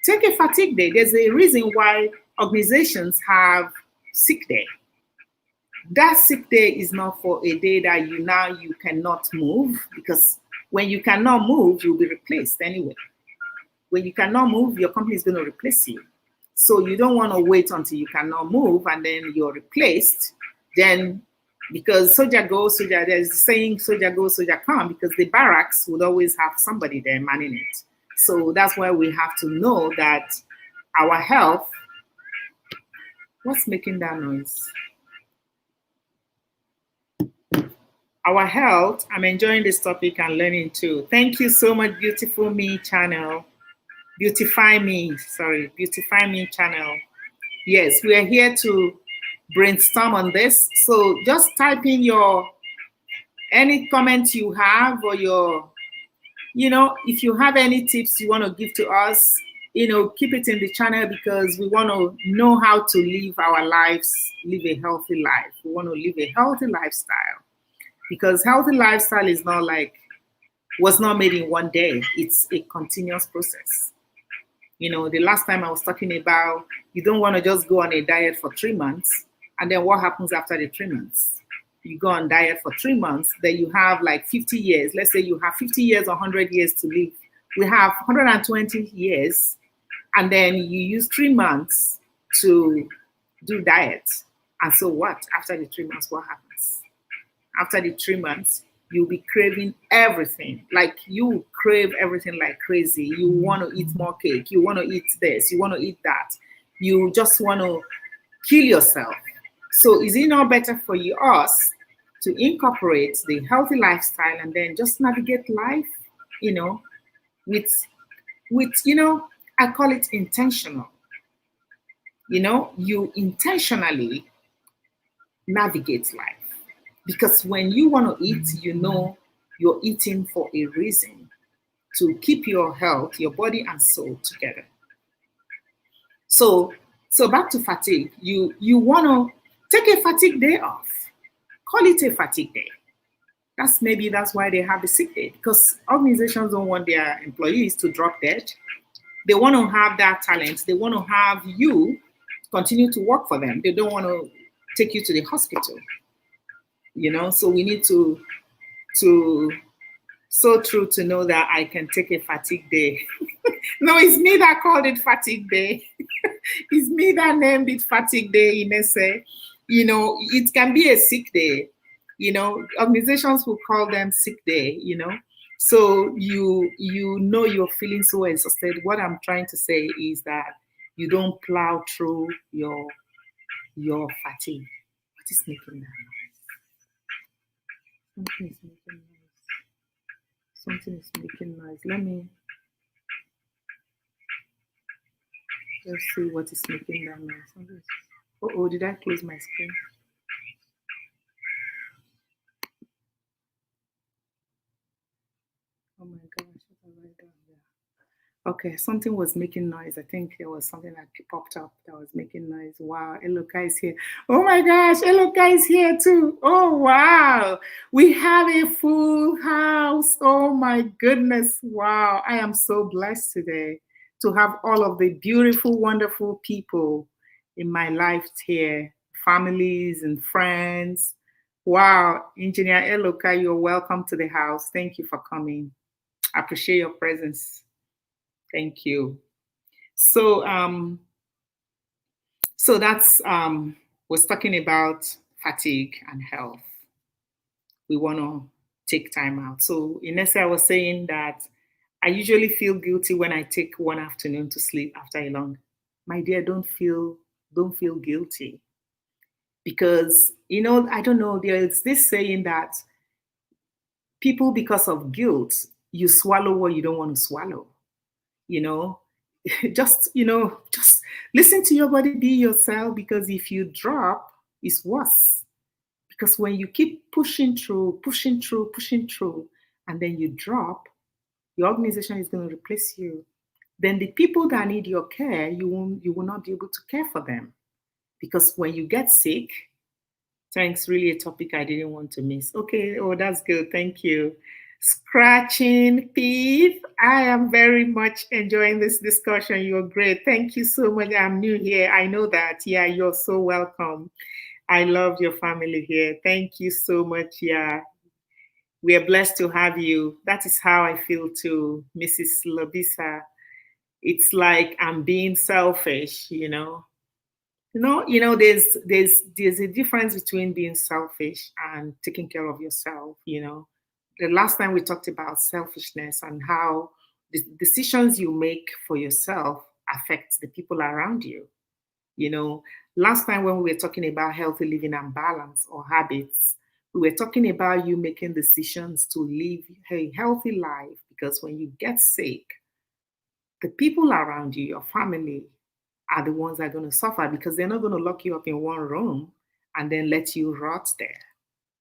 take a fatigue day. There's a reason why organizations have sick day. That sick day is not for a day that you cannot move, because when you cannot move, you'll be replaced anyway. When you cannot move, your company is going to replace you. So you don't want to wait until you cannot move and then you're replaced. Then, because soldier go, soldier, there's saying soldier go, soldier come, because the barracks would always have somebody there manning it. So that's why we have to know that our health. What's making that noise? our health. I'm enjoying this topic and learning too. Thank you so much, Beautiful Me channel. Beautify Me, sorry, Beautify Me channel. Yes, we are here to brainstorm on this. So just type in your any comments you have, or your, if you have any tips you want to give to us, keep it in the channel, because we want to know how to live our lives, live a healthy life. We want to live a healthy lifestyle, because healthy lifestyle is not like, was not made in one day. It's a continuous process. The last time I was talking about, you don't want to just go on a diet for 3 months, and then what happens after the 3 months? You go on diet for 3 months, then you have like 50 years. Let's say you have 50 years or 100 years to live. We have 120 years, and then you use 3 months to do diet. And so what? After the 3 months, what happens? After the 3 months, you'll be craving everything. Like, you crave everything like crazy. You want to eat more cake. You want to eat this. You want to eat that. You just want to kill yourself. So is it not better for us to incorporate the healthy lifestyle and then just navigate life, with I call it intentional. You intentionally navigate life. Because when you want to eat, you're eating for a reason, to keep your health, your body and soul together. So back to fatigue. You want to take a fatigue day off. Call it a fatigue day. That's why they have a sick day, because organizations don't want their employees to drop dead. They want to have that talent. They want to have you continue to work for them. They don't want to take you to the hospital. So we need to so true to know that I can take a fatigue day. No, it's me that called it fatigue day. It's me that named it fatigue day, Inese. It can be a sick day. Organizations will call them sick day, So you're feeling so exhausted. What I'm trying to say is that you don't plow through your fatigue. What is making that noise? Something is making noise. Something is making noise. Let me just see what is making that noise. Oh, did I close my screen? Oh my gosh, what have I done there? Okay, something was making noise. I think there was something that popped up that was making noise. Wow, Eloka is here. Oh my gosh, Eloka is here too. Oh wow, we have a full house. Oh my goodness, wow. I am so blessed today to have all of the beautiful, wonderful people in my life here, families and friends. Wow, Engineer Eloka, you're welcome to the house. Thank you for coming. I appreciate your presence. Thank you. So that's was talking about fatigue and health. We want to take time out. So Inessa, I was saying that I usually feel guilty when I take one afternoon to sleep after a long. My dear, don't feel guilty, because I don't know. There's this saying that people, because of guilt, you swallow what you don't want to swallow. Just listen to your body, be yourself, because if you drop, it's worse. Because when you keep pushing through, and then you drop, your organization is going to replace you. Then the people that need your care, you will not be able to care for them. Because when you get sick, thanks, really a topic I didn't want to miss. Okay, oh, that's good. Thank you. Scratching teeth. I am very much enjoying this discussion. You're great. Thank you so much. I'm new here. I know that. Yeah, you're so welcome. I love your family here. Thank you so much. Yeah, we are blessed to have you. That is how I feel too, Mrs. Lobisa. It's like I'm being selfish, there's a difference between being selfish and taking care of yourself. The last time we talked about selfishness and how the decisions you make for yourself affect the people around you. Last time when we were talking about healthy living and balance or habits, We were talking about you making decisions to live a healthy life, because when you get sick, the people around you, your family, are the ones that are going to suffer, because they're not going to lock you up in one room and then let you rot there.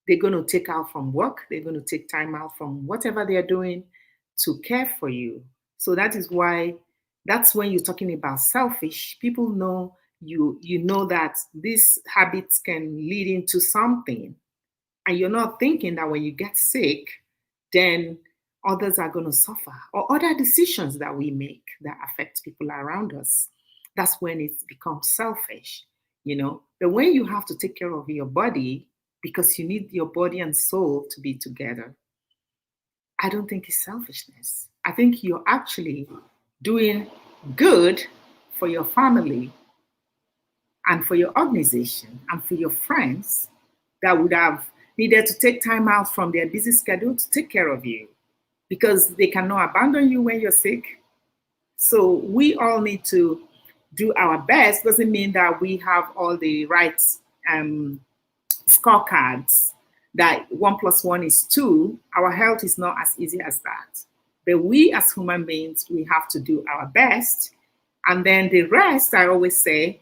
They're going to take out from work, they're going to take time out from whatever they're doing to care for you. So that is why, that's when you're talking about selfish. People know you know that these habits can lead into something, and you're not thinking that when you get sick, then others are going to suffer, or other decisions that we make that affect people around us. That's when it becomes selfish, you know. But when you have to take care of your body because you need your body and soul to be together, I don't think it's selfishness. I think you're actually doing good for your family and for your organization and for your friends that would have needed to take time out from their busy schedule to take care of you, because they cannot abandon you when you're sick. So we all need to do our best. Doesn't mean that we have all the right scorecards, that 1+1 is 2. Our health is not as easy as that. But we as human beings, we have to do our best. And then the rest, I always say,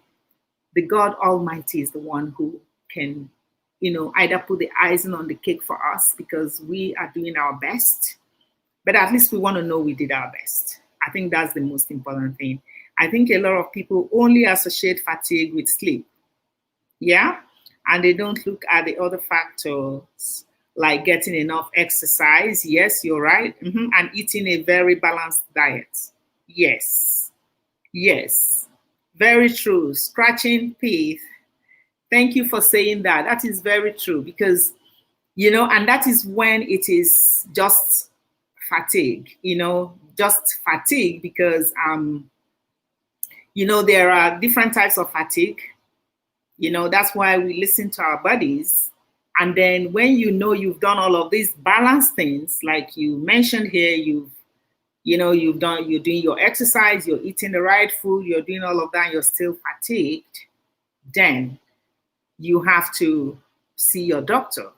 the God Almighty is the one who can, either put the icing on the cake for us, because we are doing our best. But at least we want to know we did our best. I think that's the most important thing. I think a lot of people only associate fatigue with sleep. Yeah. And they don't look at the other factors, like getting enough exercise. Yes, you're right. And eating a very balanced diet. Yes. Yes. Very true. Scratching teeth. Thank you for saying that. That is very true, because, and that is when it is just fatigue, just fatigue, because, there are different types of fatigue. That's why we listen to our bodies. And then when you've done all of these balanced things, like you mentioned here, you're doing your exercise, you're eating the right food, you're doing all of that, and you're still fatigued, then you have to see your doctor,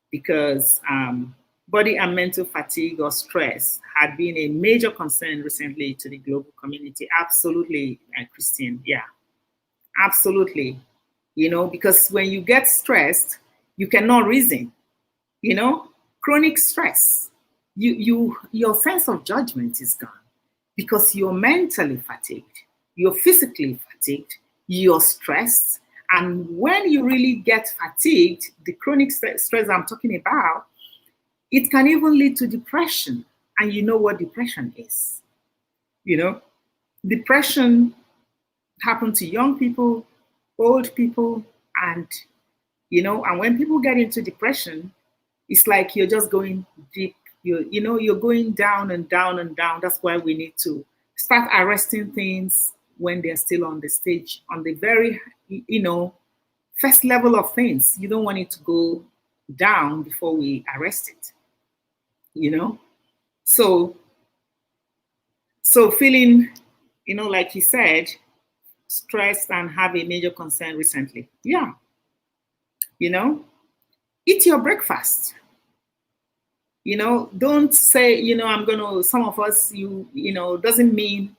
because body and mental fatigue or stress had been a major concern recently to the global community. Absolutely, Christine. Yeah, absolutely. Because when you get stressed, you cannot reason. Chronic stress, your sense of judgment is gone, because you're mentally fatigued, you're physically fatigued, you're stressed. And when you really get fatigued, the chronic stress I'm talking about, it can even lead to depression. And you know what depression is. Depression happens to young people, old people, and and when people get into depression, it's like you're just going deep. You're going down and down and down. That's why we need to start arresting things when they're still on the stage, on the very, first level of things. You don't want it to go down before we arrest it. So feeling, like you said, stressed and have a major concern recently. Yeah. Eat your breakfast. Don't say, some of us, doesn't mean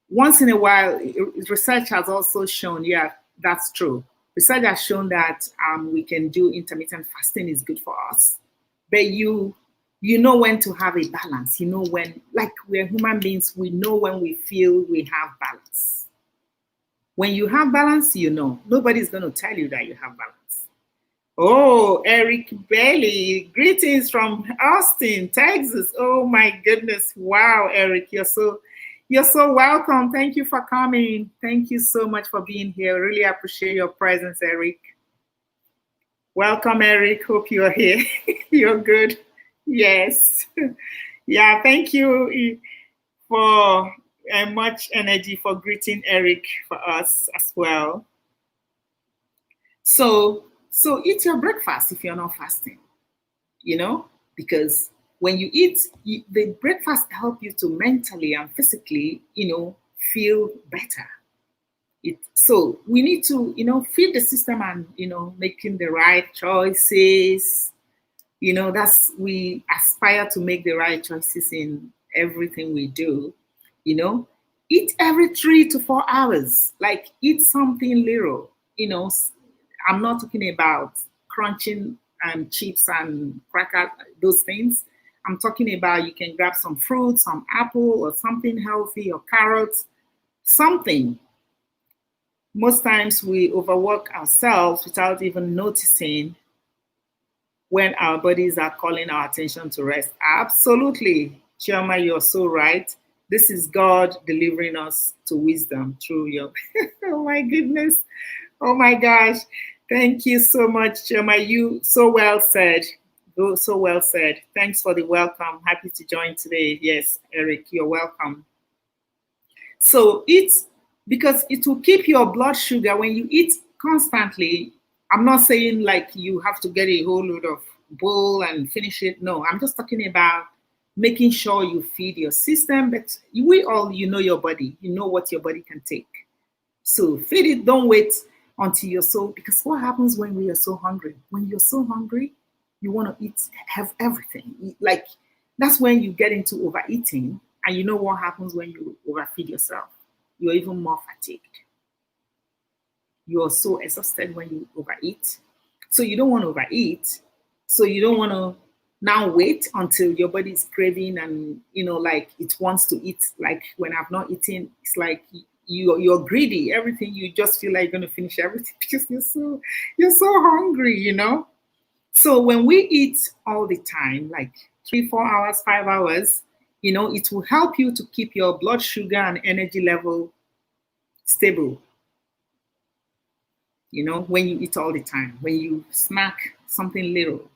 once in a while. Research has also shown, yeah, that's true. Research has shown that we can do intermittent fasting is good for us. But you know when to have a balance. When, like, we're human beings, we know when we feel we have balance. When you have balance, nobody's going to tell you that you have balance. Oh, Eric Bailey, greetings from Austin, Texas. Oh my goodness. Wow, Eric, you're so welcome. Thank you for coming. Thank you so much for being here. Really appreciate your presence, Eric. Welcome, Eric. Hope you're here. You're good. Yes. Yeah, thank you for much energy for greeting Eric for us as well. So eat your breakfast if you're not fasting, because when you eat, the breakfast help you to mentally and physically, feel better. So we need to, feed the system and, making the right choices, That's, we aspire to make the right choices in everything we do. you know Eat every 3 to 4 hours, like eat something little. I'm not talking about crunching and chips and crackers, those things. I'm talking about, you can grab some fruit, some apple, or something healthy, or carrots, something. Most times we overwork ourselves without even noticing when our bodies are calling our attention to rest. Absolutely, Chioma, you're so right. This is God delivering us to wisdom through your. Oh my goodness. Oh my gosh. Thank you so much, Chioma. You so well said. So well said. Thanks for the welcome. Happy to join today. Yes, Eric, you're welcome. So eat, because it will keep your blood sugar when you eat constantly. I'm not saying like you have to get a whole load of bowl and finish it. No, I'm just talking about making sure you feed your system. But we all, know your body, you know what your body can take. So feed it. Don't wait until you're so, because what happens when we are so hungry? When you're so hungry, you want to eat, have everything. Like, that's when you get into overeating. And you know what happens when you overfeed yourself? You're even more fatigued. You're so exhausted when you overeat. So you don't want to overeat. So you don't want to now wait until your body is craving, and like it wants to eat. Like when I've not eaten, it's like you're greedy. Everything, you just feel like you're gonna finish everything because you're so hungry. So when we eat all the time, like 3, 4 hours, 5 hours, it will help you to keep your blood sugar and energy level stable. When you eat all the time, when you snack something little,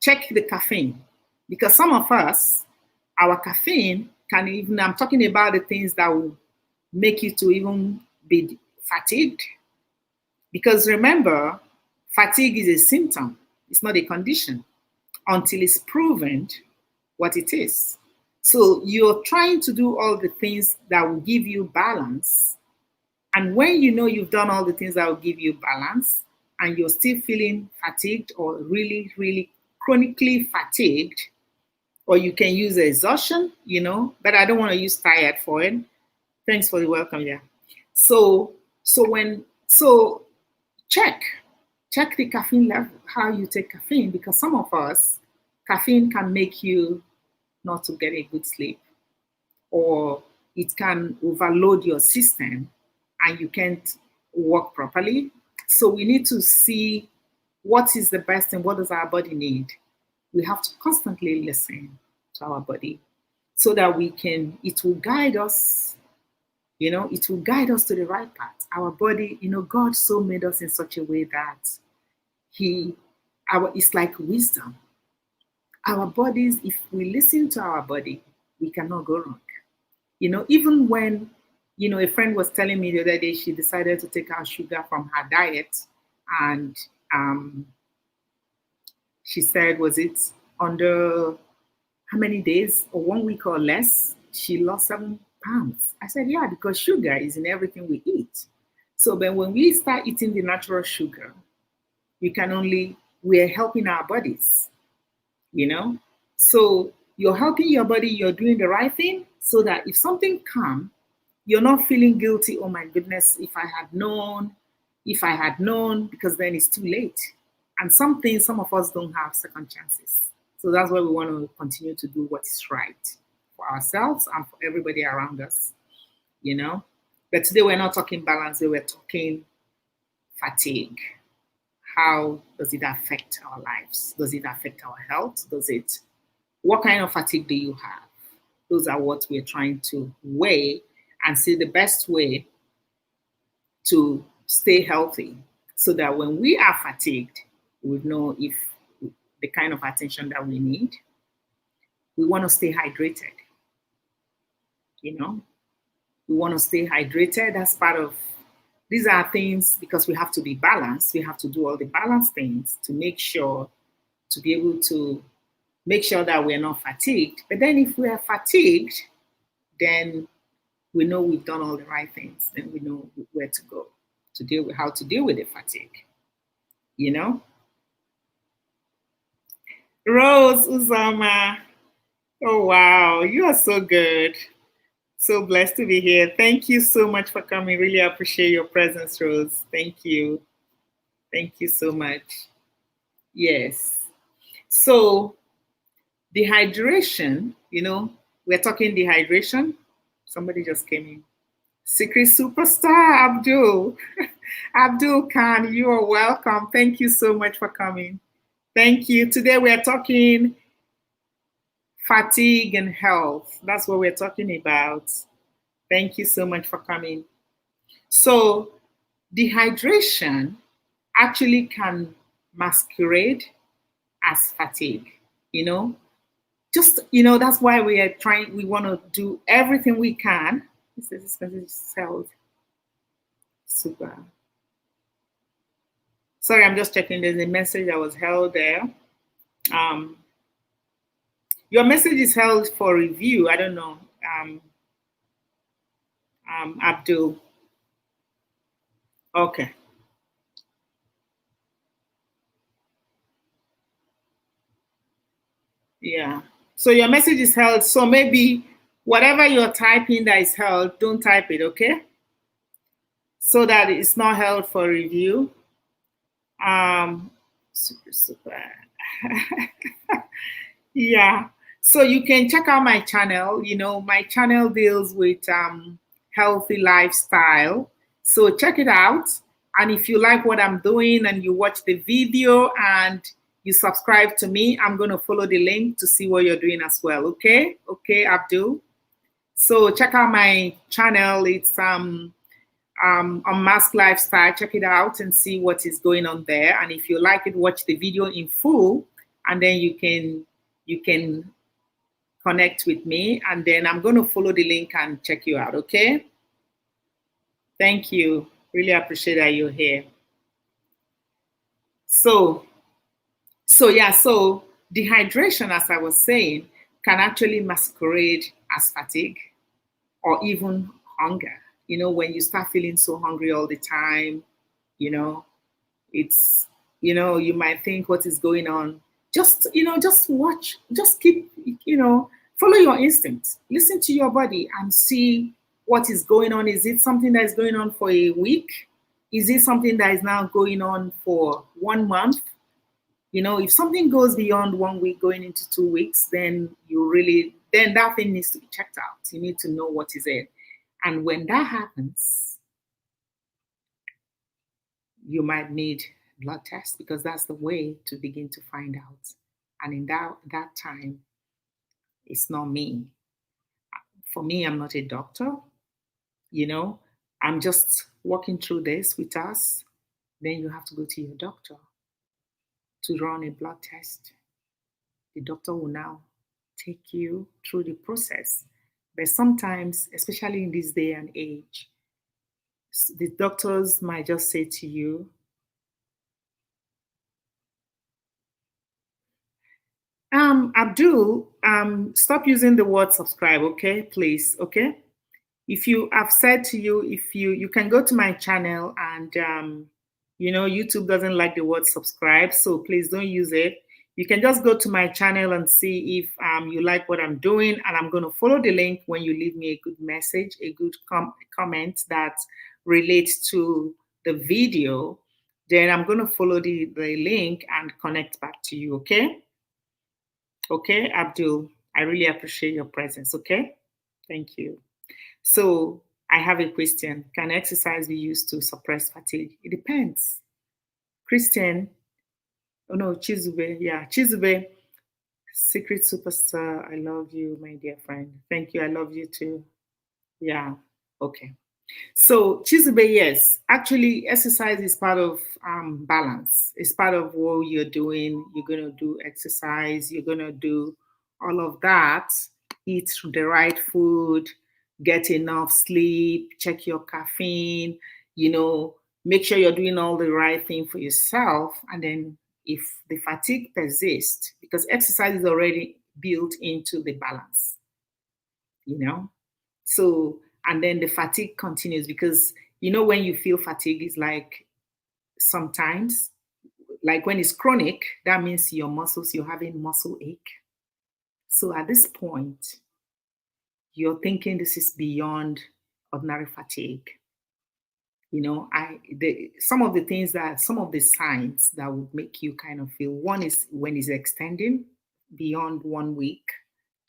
check the caffeine. Because some of us, our caffeine can even, I'm talking about the things that will make you to even be fatigued. Because remember, fatigue is a symptom, it's not a condition until it's proven what it is. So you're trying to do all the things that will give you balance. And when you know you've done all the things that will give you balance and you're still feeling fatigued or really, really chronically fatigued, or you can use exhaustion, but I don't want to use tired for it. Thanks for the welcome, yeah. So check the caffeine level, how you take caffeine, because some of us, caffeine can make you not to get a good sleep, or it can overload your system and you can't work properly. So we need to see what is the best and what does our body need. We have to constantly listen to our body so that it will guide us, it will guide us to the right path. Our body, God so made us in such a way that it's like wisdom. Our bodies, if we listen to our body, we cannot go wrong. Even when, a friend was telling me the other day, she decided to take out sugar from her diet. And she said, was it under how many days, or 1 week or less, she lost 7 pounds. I said, yeah, because sugar is in everything we eat. So then when we start eating the natural sugar, we're helping our bodies, So you're helping your body, you're doing the right thing, so that if something comes, you're not feeling guilty. Oh my goodness, if I had known, because then it's too late. And some of us don't have second chances. So that's why we want to continue to do what is right for ourselves and for everybody around us, But today we're not talking balance, we're talking fatigue. How does it affect our lives? Does it affect our health? What kind of fatigue do you have? Those are what we're trying to weigh and see the best way to stay healthy, so that when we are fatigued, we know if the kind of attention that we need. We want to stay hydrated. We want to stay hydrated. That's part of, these are things, because we have to be balanced. We have to do all the balanced things to make sure, to be able to make sure that we're not fatigued. But then if we are fatigued, then we know we've done all the right things. Then we know where to go to deal with, how to deal with the fatigue, Rose Uzama. Oh, wow. You are so good. So blessed to be here. Thank you so much for coming. Really appreciate your presence, Rose. Thank you. Thank you so much. Yes. So, dehydration, we're talking dehydration. Somebody just came in. Secret superstar, Abdul. Abdul Khan, you are welcome. Thank you so much for coming. Thank you. Today we are talking fatigue and health. That's what we're talking about. Thank you so much for coming. So, dehydration actually can masquerade as fatigue, you know. Just, that's why we want to do everything we can. This message is held. Super. Sorry, I'm just checking. There's a message that was held there. Um, your message is held for review. I don't know. Abdul. Okay. Yeah. So your message is held. So maybe whatever you're typing that is held, don't type it, okay? So that it's not held for review. Super. Yeah. So you can check out my channel. My channel deals with healthy lifestyle. So check it out. And if you like what I'm doing and you watch the video and you subscribe to me, I'm going to follow the link to see what you're doing as well. Okay? Okay, Abdul. So check out my channel. It's UNMASCLifestyle. Check it out and see what is going on there. And if you like it, watch the video in full, and then you can connect with me, and then I'm going to follow the link and check you out. Okay? Thank you. Really appreciate that you're here. So dehydration, as I was saying, can actually masquerade as fatigue or even hunger. When you start feeling so hungry all the time, you know, it's, you might think, what is going on? Just watch, just keep, follow your instincts, listen to your body and see what is going on. Is it something that is going on for a week? Is it something that is now going on for 1 month? If something goes beyond 1 week, going into 2 weeks, then that thing needs to be checked out. You need to know what is it. And when that happens, you might need blood tests, because that's the way to begin to find out. And in that time, it's not me. For me, I'm not a doctor. I'm just walking through this with us. Then you have to go to your doctor to run a blood test. The doctor will now take you through the process. But sometimes, especially in this day and age, the doctors might just say to you, Abdul, stop using the word subscribe, okay? Please, okay? If you, I've said to you, if you can go to my channel, and YouTube doesn't like the word subscribe, so please don't use it. You can just go to my channel and see if you like what I'm doing, and I'm going to follow the link when you leave me a good message, a good comment that relates to the video. Then I'm going to follow the link and connect back to you, okay? Okay, Abdul, I really appreciate your presence, okay? Thank you. So I have a question. Can exercise be used to suppress fatigue? It depends. Christian, oh no, Chizube, yeah, Chizube, secret superstar. I love you, my dear friend. Thank you. I love you too. Yeah, okay. So Chizube, yes, actually exercise is part of balance. It's part of what you're doing. You're going to do exercise. You're going to do all of that. Eat the right food, get enough sleep, check your caffeine, make sure you're doing all the right thing for yourself. And then if the fatigue persists, because exercise is already built into the balance, you know? So, and then the fatigue continues, because when you feel fatigue, is like sometimes like when it's chronic, that means your muscles, you're having muscle ache. So at this point, you're thinking this is beyond ordinary fatigue. Some of the things that some of the signs that would make you kind of feel, one is when it's extending beyond 1 week,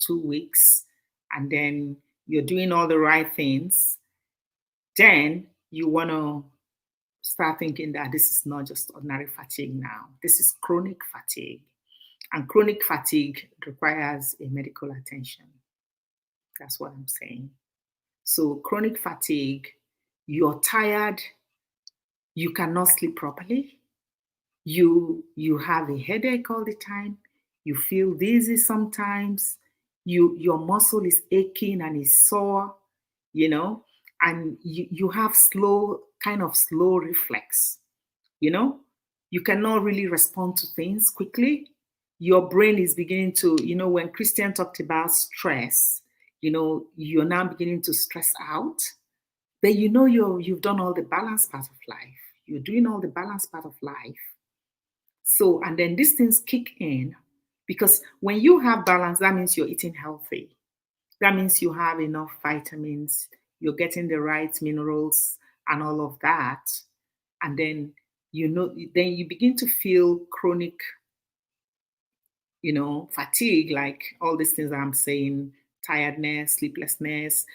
2 weeks, and then you're doing all the right things, then you want to start thinking that this is not just ordinary fatigue now. This is chronic fatigue. And chronic fatigue requires a medical attention. That's what I'm saying. So chronic fatigue, you're tired, you cannot sleep properly, you have a headache all the time, you feel dizzy sometimes, your muscle is aching and is sore, and you have kind of slow reflex, you cannot really respond to things quickly. Your brain is beginning to, when Christian talked about stress, you're now beginning to stress out. But you've done all the balanced part of life. You're doing all the balanced part of life. So, and then these things kick in, because when you have balance, that means you're eating healthy. That means you have enough vitamins, you're getting the right minerals and all of that. And then, then you begin to feel chronic, fatigue, like all these things that I'm saying, tiredness, sleeplessness,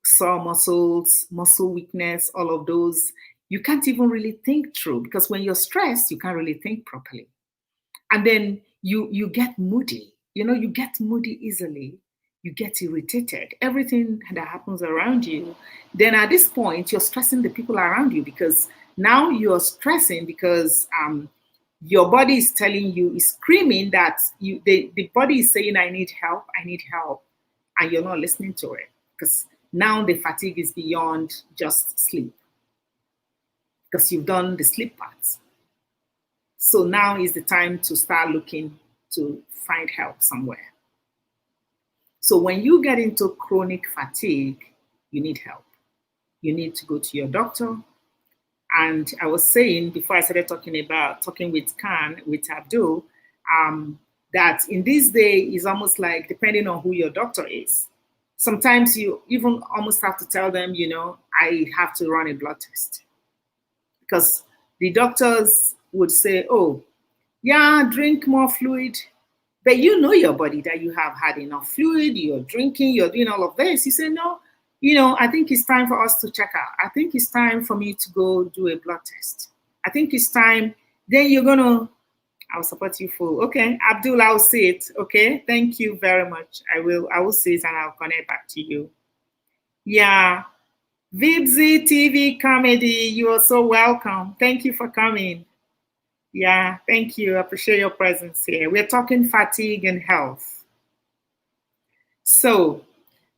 sore muscles, muscle weakness, all of those. You can't even really think through, because when you're stressed, you can't really think properly. And then you get moody. You get moody easily. You get irritated. Everything that happens around you. Then at this point, you're stressing the people around you, because now you're stressing because your body is telling you, is screaming that the body is saying, I need help, and you're not listening to it, because now the fatigue is beyond just sleep, because you've done the sleep parts. So now is the time to start looking to find help somewhere. So when you get into chronic fatigue, you need help. You need to go to your doctor. And I was saying before I started talking with Abdul, that in this day is almost like, depending on who your doctor is, sometimes you even almost have to tell them, I have to run a blood test, because the doctors would say, oh, yeah, drink more fluid. But you know your body, that you have had enough fluid, you're drinking, you're doing all of this. You say, no, I think it's time for us to check out. I think it's time for me to go do a blood test. I think it's time. Then you're going to, I'll support you full. Okay, Abdul, I'll see it. Okay, thank you very much. I will see it and I'll connect back to you. Yeah, Vibzy TV Comedy, you are so welcome. Thank you for coming. Yeah, thank you. I appreciate your presence here. We're talking fatigue and health. So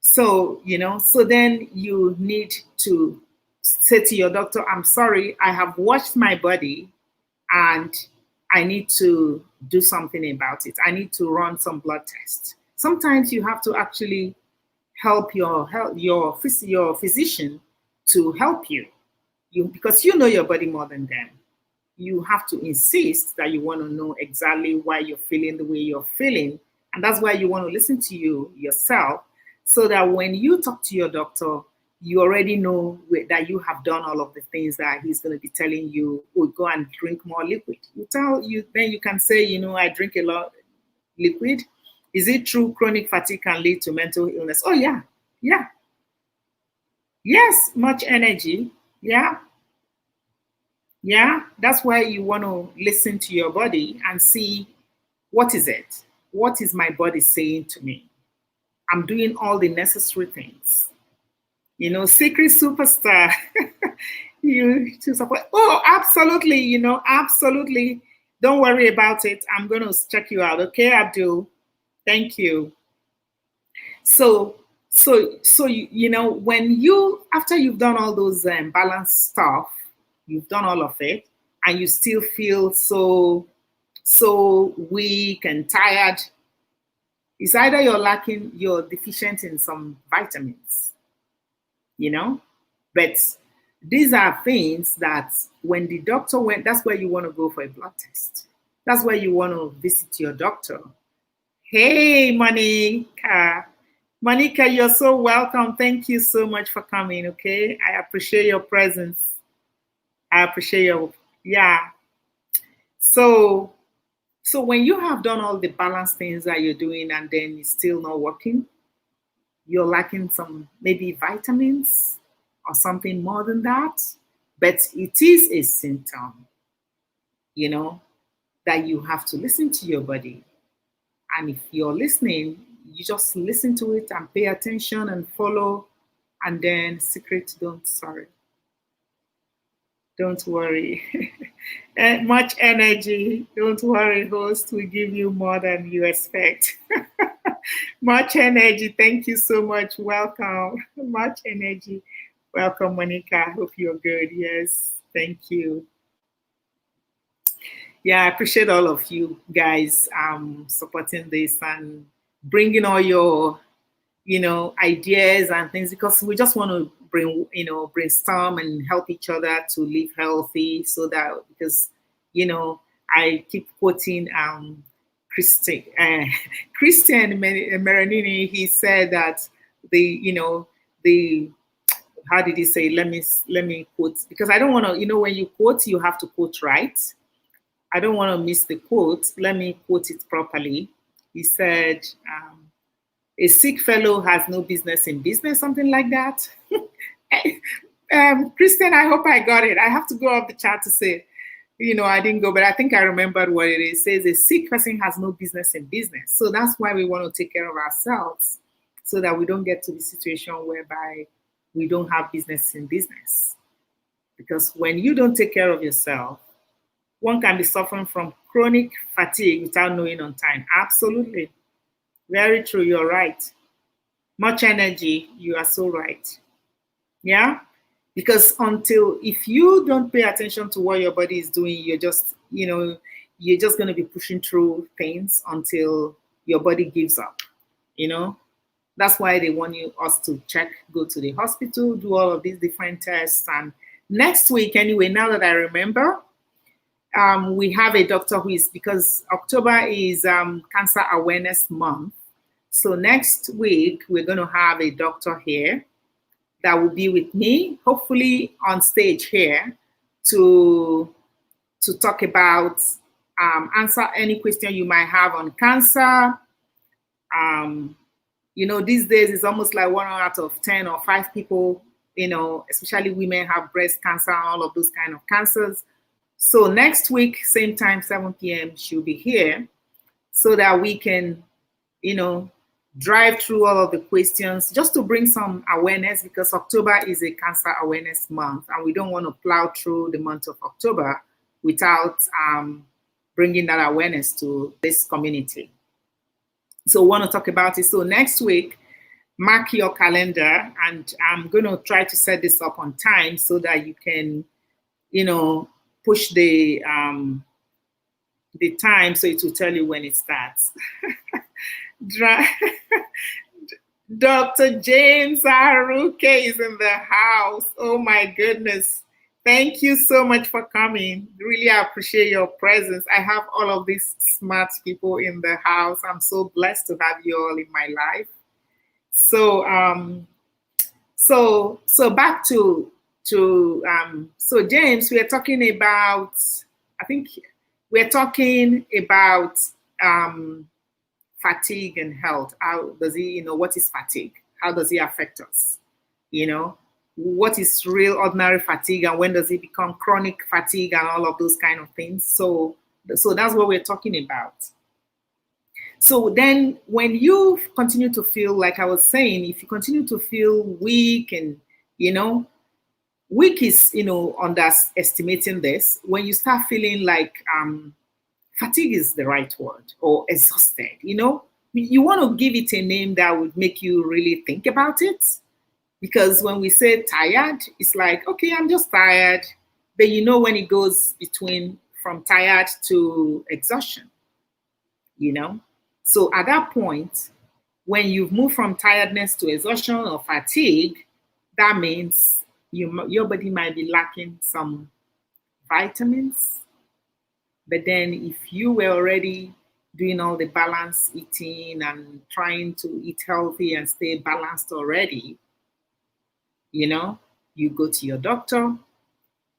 then you need to say to your doctor, I'm sorry, I have watched my body and I need to do something about it. I need to run some blood tests. Sometimes you have to actually help your physician to help you, because you know your body more than them. You have to insist that you want to know exactly why you're feeling the way you're feeling. And that's why you want to listen to yourself, so that when you talk to your doctor, you already know that you have done all of the things that he's going to be telling you. Oh, go and drink more liquid. Then you can say, I drink a lot of liquid. Is it true chronic fatigue can lead to mental illness? Oh, yeah. Yeah. Yes, much energy. Yeah. Yeah, that's why you want to listen to your body and see, what is it? What is my body saying to me? I'm doing all the necessary things. Secret superstar. You to support. Oh, absolutely. Absolutely. Don't worry about it. I'm going to check you out. Okay, Abdul. Thank you. So when after you've done all those balanced stuff, you've done all of it, and you still feel so weak and tired, it's either you're deficient in some vitamins, but These are things that when the doctor went, that's where you want to go for a blood test. That's where you want to visit your doctor. Hey, Monica. Monica, you're so welcome. Thank you so much for coming. Okay. I appreciate your presence. I appreciate your, yeah. So, so when you have done all the balanced things that you're doing and then it's still not working, you're lacking some maybe vitamins or something more than that, but it is a symptom, you know, that you have to listen to your body. And if you're listening, you just listen to it and pay attention and follow. And then secret, don't sorry. Don't worry. Much energy. Don't worry, host. We give you more than you expect. Much energy. Thank you so much. Welcome. Much energy. Welcome, Monica. Hope you're good. Yes. Thank you. Yeah, I appreciate all of you guys supporting this and bringing all your ideas and things, because we just want to brainstorm and help each other to live healthy, so that, because I keep quoting Christian Christian Maranini. He said that the how did he say, let me quote, because I don't want to, when you quote, you have to quote right. I don't want to miss the quote. Let me quote it properly. He said, a sick fellow has no business in business, something like that. Christian, I hope I got it. I have to go off the chat to say, I didn't go, but I think I remembered what it is. It says a sick person has no business in business. So that's why we want to take care of ourselves, so that we don't get to the situation whereby we don't have business in business. Because when you don't take care of yourself, one can be suffering from chronic fatigue without knowing on time. Absolutely. Very true. You're right. Much energy. You are so right. Yeah. Because if you don't pay attention to what your body is doing, you're just going to be pushing through things until your body gives up. That's why they want us to go to the hospital, do all of these different tests. And next week, anyway, now that I remember, we have a doctor because October is Cancer Awareness Month. So next week, we're going to have a doctor here that will be with me, hopefully on stage here, to talk about, answer any question you might have on cancer. These days it's almost like 1 out of 10 or 5 people, especially women, have breast cancer and all of those kind of cancers. So next week, same time, 7 p.m., she'll be here, so that we can, drive through all of the questions, just to bring some awareness, because October is a Cancer Awareness Month, and we don't want to plow through the month of October without bringing that awareness to this community. So we want to talk about it. So next week, mark your calendar, and I'm going to try to set this up on time so that you can, push the time, so it will tell you when it starts. Dr. James Aruke is in the house. Oh my goodness. Thank you so much for coming. Really appreciate your presence. I have all of these smart people in the house. I'm so blessed to have you all in my life. So so back to so James, we are talking about, I think we're talking about fatigue and health. How does he, what is fatigue? How does it affect us? What is real ordinary fatigue, and when does it become chronic fatigue, and all of those kind of things. So that's what we're talking about. So then when you continue to feel, like I was saying, if you continue to feel weak, and weak is, underestimating this. When you start feeling like fatigue is the right word, or exhausted, you want to give it a name that would make you really think about it. Because when we say tired, it's like, okay, I'm just tired. But when it goes from tired to exhaustion, So at that point, when you've moved from tiredness to exhaustion or fatigue, that means your body might be lacking some vitamins, but then if you were already doing all the balanced eating and trying to eat healthy and stay balanced already, you know, you go to your doctor,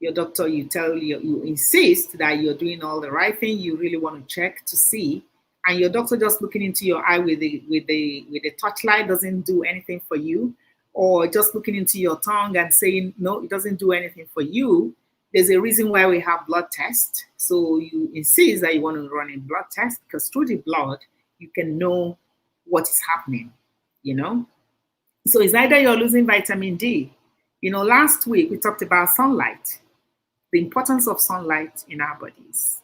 you insist that you're doing all the right thing, you really want to check to see, and your doctor just looking into your eye with the torchlight doesn't do anything for you, or just looking into your tongue and saying no, it doesn't do anything for you. There's a reason why we have blood tests. So you insist that you want to run a blood test, because through the blood you can know what is happening, you know. So it's either you're losing vitamin D. Last week we talked about sunlight, the importance of sunlight in our bodies,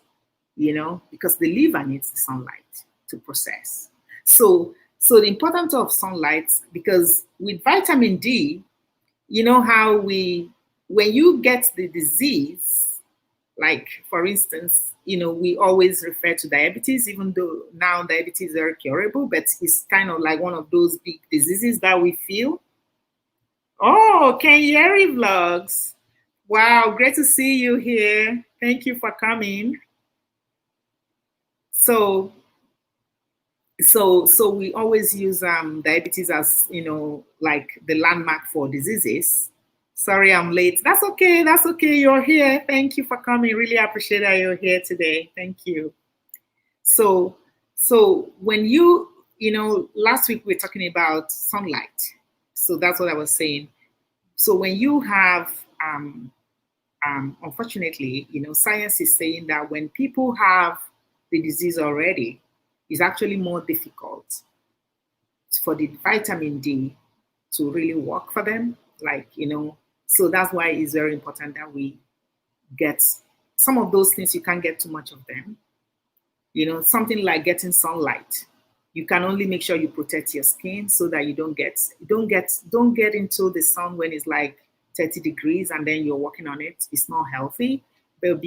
because the liver needs the sunlight to process. So the importance of sunlight, because with vitamin D, you know how when you get the disease, like for instance, we always refer to diabetes, even though now diabetes is very curable, but it's kind of like one of those big diseases that we feel. Oh, Kenyeri Vlogs. Wow, great to see you here. Thank you for coming. So we always use diabetes as like the landmark for diseases. Sorry I'm late. That's okay. That's okay. You're here. Thank you for coming. Really appreciate that you're here today. Thank you. So when last week we were talking about sunlight. So that's what I was saying. So when you have unfortunately, science is saying that when people have the disease already, it's actually more difficult for the vitamin D to really work for them. So that's why it's very important that we get some of those things. You can't get too much of them. Something like getting sunlight. You can only make sure you protect your skin so that you don't get into the sun when it's like 30 degrees and then you're working on it. It's not healthy. But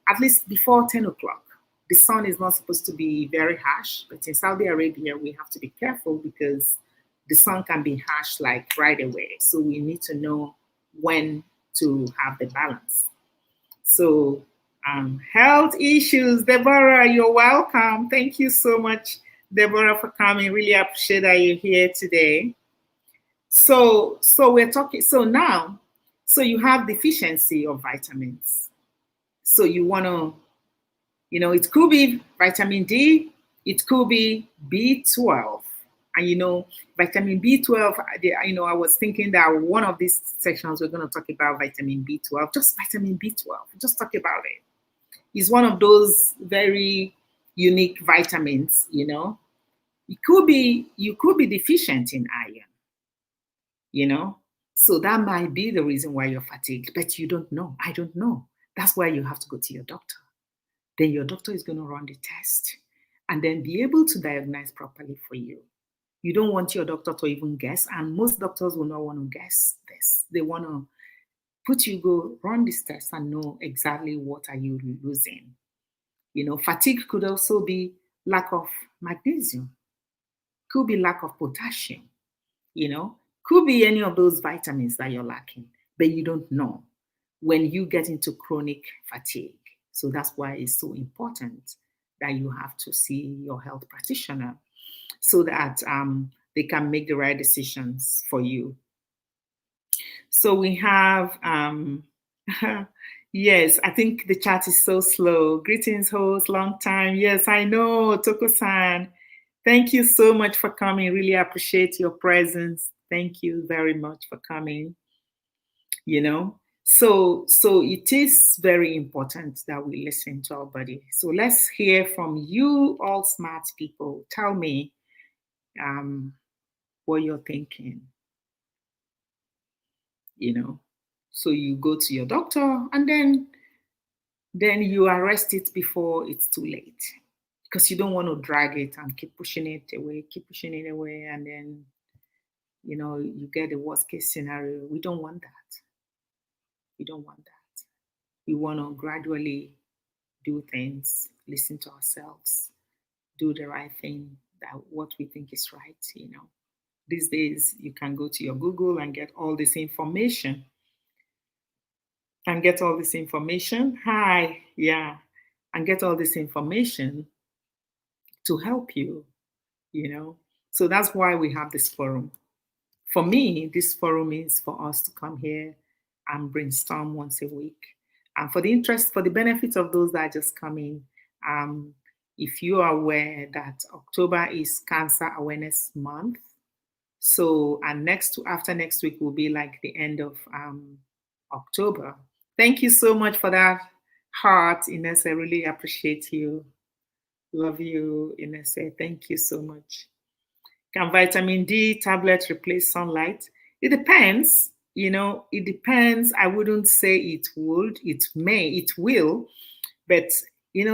at least before 10 o'clock, the sun is not supposed to be very harsh. But in Saudi Arabia, we have to be careful because the sun can be harsh like right away. So we need to know when to have the balance. So health issues, Deborah, you're welcome. Thank you so much, Deborah, for coming. Really appreciate that you're here today. So we're talking. So you have deficiency of vitamins. So you want to, it could be vitamin D, it could be B12. And vitamin B12, I was thinking that one of these sections we're going to talk about vitamin B12, just vitamin B12, just talk about it. It's one of those very unique vitamins, you could be deficient in iron, so that might be the reason why you're fatigued, but you don't know. I don't know. That's why you have to go to your doctor. Then your doctor is going to run the test and then be able to diagnose properly for you. You don't want your doctor to even guess, and most doctors will not want to guess this. They want to go run this test and know exactly what are you losing. Fatigue could also be lack of magnesium, could be lack of potassium, could be any of those vitamins that you're lacking, but you don't know when you get into chronic fatigue. So that's why it's so important that you have to see your health practitioner so that they can make the right decisions for you. So we have, yes, I think the chat is so slow. Greetings, host, long time. Yes, I know, Toko-san. Thank you so much for coming. Really appreciate your presence. Thank you very much for coming. So it is very important that we listen to our body. So let's hear from you, all smart people. Tell me what you're thinking. So you go to your doctor and then you arrest it before it's too late, because you don't want to drag it and keep pushing it away, and then you get the worst case scenario. We don't want that. We want to gradually do things, listen to ourselves, do the right thing, that what we think is right. These days you can go to your Google and get all this information. and get all this information. Hi, yeah, and get all this information to help you, you know. So that's why we have this forum. For me, this forum is for us to come here and brainstorm once a week. And for the interest, for the benefit of those that are just coming, um, if you are aware that October is Cancer Awareness Month, so and after next week will be like the end of October. Thank you so much for that heart, Ines. I really appreciate you. Love you, Ines. Thank you so much. Can vitamin D tablets replace sunlight? It depends. It depends. I wouldn't say it would. It may, it will. But,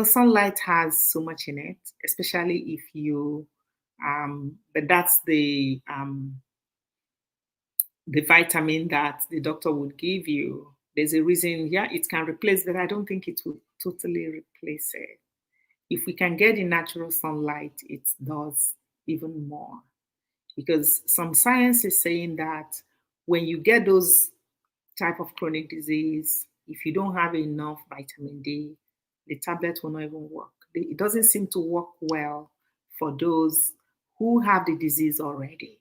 sunlight has so much in it, especially if but that's the vitamin that the doctor would give you. There's a reason, yeah, it can replace, but I don't think it will totally replace it. If we can get in natural sunlight, it does even more. Because some science is saying that when you get those type of chronic disease, if you don't have enough vitamin D, the tablet will not even work. It doesn't seem to work well for those who have the disease already.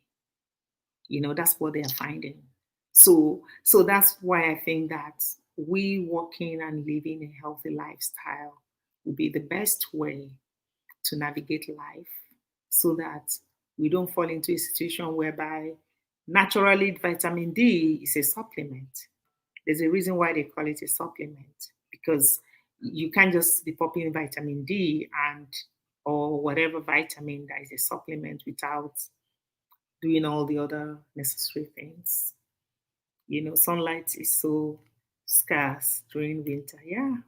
That's what they are finding. So that's why I think that we working and living a healthy lifestyle will be the best way to navigate life, so that we don't fall into a situation whereby naturally vitamin D is a supplement. There's a reason why they call it a supplement, because you can't just be popping vitamin D and or whatever vitamin that is a supplement without doing all the other necessary things. Sunlight is so scarce during winter. Yeah.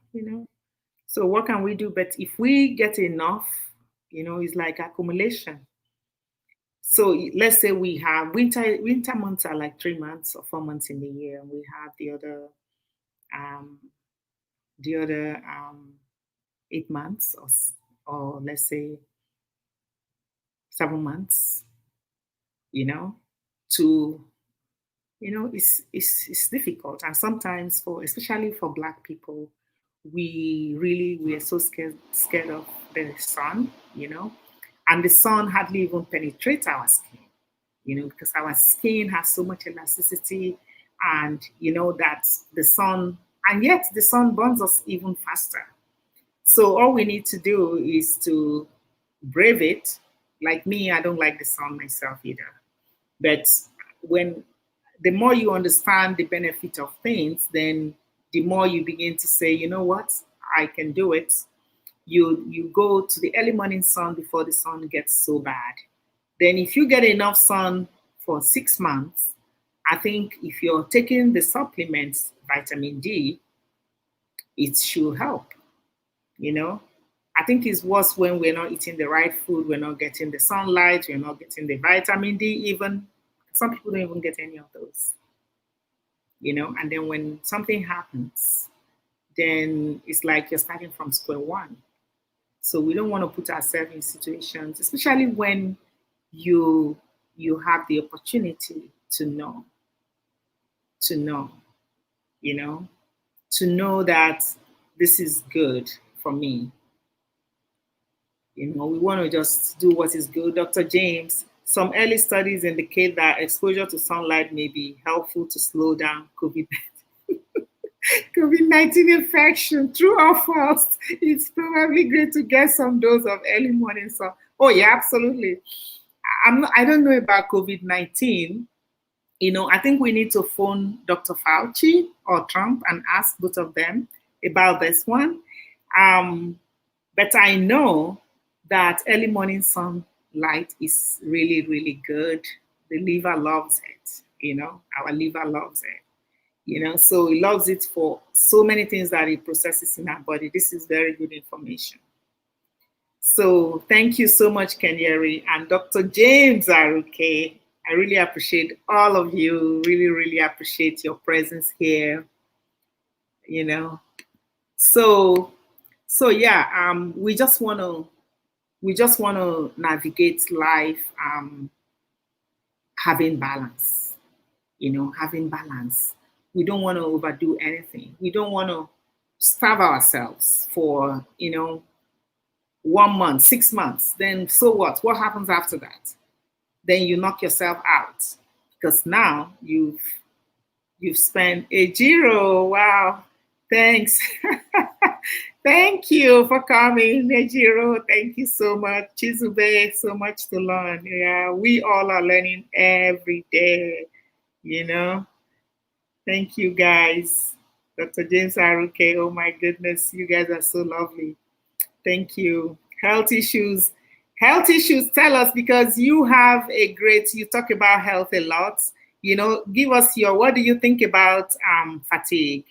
So what can we do? But if we get enough, it's like accumulation. So let's say we have winter months are like 3 months or 4 months in the year, and we have um, the other 8 months, or let's say 7 months. To it's difficult, and sometimes especially for Black people, we are so scared of the sun, and the sun hardly even penetrates our skin, because our skin has so much elasticity, and that the sun, and yet the sun burns us even faster. So all we need to do is to brave it. Like me, I don't like the sun myself either. But when the more you understand the benefit of things, then the more you begin to say, you know what, I can do it. You go to the early morning sun before the sun gets so bad. Then if you get enough sun for 6 months, I think if you're taking the supplements, vitamin D, it should help, you know. I think it's worse when we're not eating the right food, we're not getting the sunlight, we're not getting the vitamin D even. Some people don't even get any of those, and then when something happens, then it's like you're starting from square one. So we don't want to put ourselves in situations, especially when you you have the opportunity to know, you know, to know that this is good for me. We want to just do what is good. Dr. James, some early studies indicate that exposure to sunlight may be helpful to slow down COVID-19 infection. True or false? It's probably great to get some dose of early morning sun. Oh yeah, absolutely. I don't know about COVID-19. I think we need to phone Dr. Fauci or Trump and ask both of them about this one. But I know that early morning sunlight is really, really good. The liver loves it. Our liver loves it. So it loves it for so many things that it processes in our body. This is very good information. So thank you so much, Kenyeri and Dr. James Aruke. I really appreciate all of you. Really, really appreciate your presence here. So yeah, we just want to navigate life having balance. Having balance. We don't want to overdo anything. We don't want to starve ourselves for, 1 month, 6 months. Then so what? What happens after that? Then you knock yourself out because now you've spent a zero. Wow. Thanks. Thank you for coming, Ejiro. Thank you so much. Chizube, so much to learn. Yeah, we all are learning every day, Thank you, guys. Dr. James Aruke, oh my goodness, you guys are so lovely. Thank you. Health issues. Health issues, tell us, because you have you talk about health a lot. Give us what do you think about fatigue?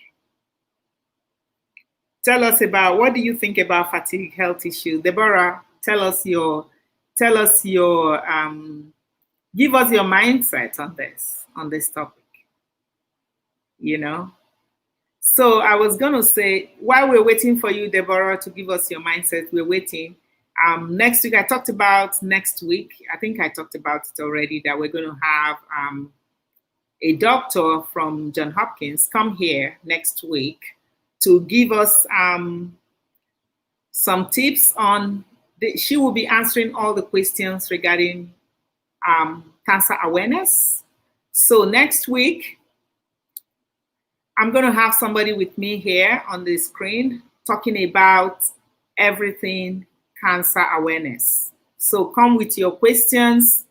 Tell us about, what do you think about fatigue health issue? Deborah, give us your mindset on this topic, So I was going to say, while we're waiting for you, Deborah, to give us your mindset, we're waiting. Next week, I think I talked about it already, that we're going to have a doctor from Johns Hopkins come here next week to give us some tips on, she will be answering all the questions regarding cancer awareness. So next week, I'm going to have somebody with me here on the screen talking about everything cancer awareness. So come with your questions.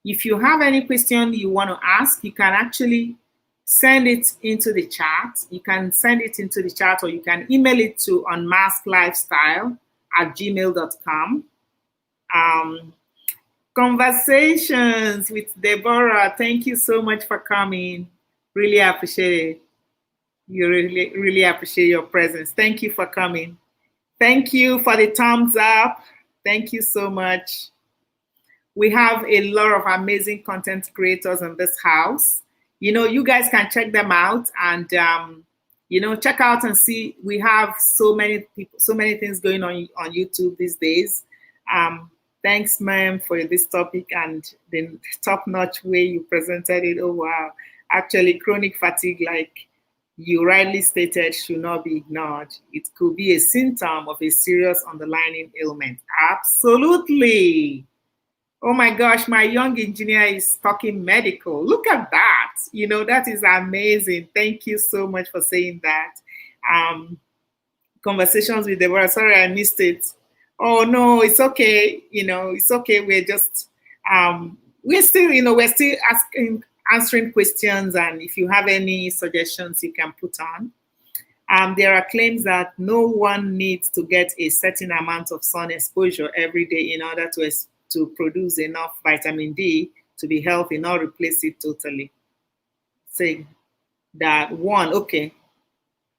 If you have any question you want to ask, you can actually send it into the chat. You can send it into the chat, or you can email it to UNMASCLifestyle@gmail.com. Conversations with Deborah. Thank you so much for coming. Really appreciate it. You really appreciate your presence. Thank you for coming. Thank you for the thumbs up. Thank you so much. We have a lot of amazing content creators in this house. You guys can check them out and, check out and see. We have so many people, so many things going on YouTube these days. Thanks, ma'am, for this topic and the top-notch way you presented it. Oh, wow. Actually, chronic fatigue, like you rightly stated, should not be ignored. It could be a symptom of a serious underlying ailment. Absolutely. Oh my gosh, my young engineer is talking medical. Look at that. That is amazing. Thank you so much for saying that. Conversations with Deborah. Sorry, I missed it. Oh no, it's okay. It's okay. We're just, we're still answering questions. And if you have any suggestions, you can put on. There are claims that no one needs to get a certain amount of sun exposure every day in order to produce enough vitamin D to be healthy, not replace it totally. Say that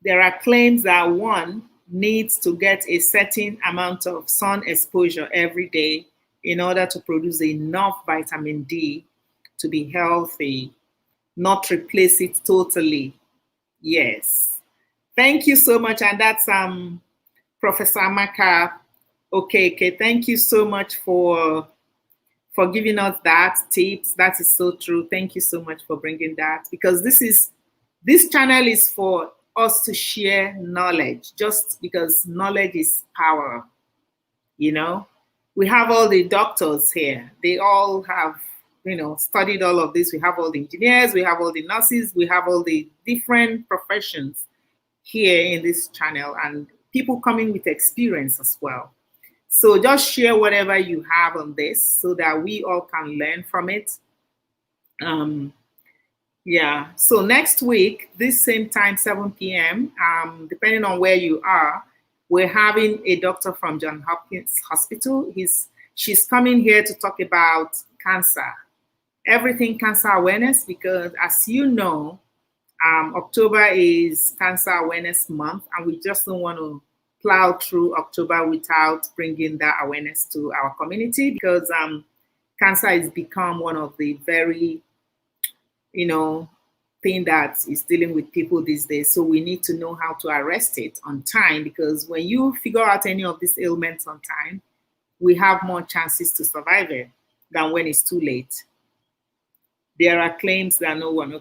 there are claims that one needs to get a certain amount of sun exposure every day in order to produce enough vitamin D to be healthy, not replace it totally. Yes. Thank you so much. And that's Professor Amaka. Okay. Thank you so much for giving us that tips. That is so true. Thank you so much for bringing that, because this channel is for us to share knowledge, just because knowledge is power. We have all the doctors here. They all have, studied all of this. We have all the engineers, we have all the nurses, we have all the different professions here in this channel, and people coming with experience as well. So just share whatever you have on this so that we all can learn from it. Yeah, so next week, this same time, 7 p.m., depending on where you are, we're having a doctor from Johns Hopkins Hospital. She's coming here to talk about cancer, everything cancer awareness, because as you know, October is Cancer Awareness Month, and we just don't want to plow through October without bringing that awareness to our community, because cancer has become one of the very, thing that is dealing with people these days. So we need to know how to arrest it on time, because when you figure out any of these ailments on time, we have more chances to survive it than when it's too late. There are claims that no one,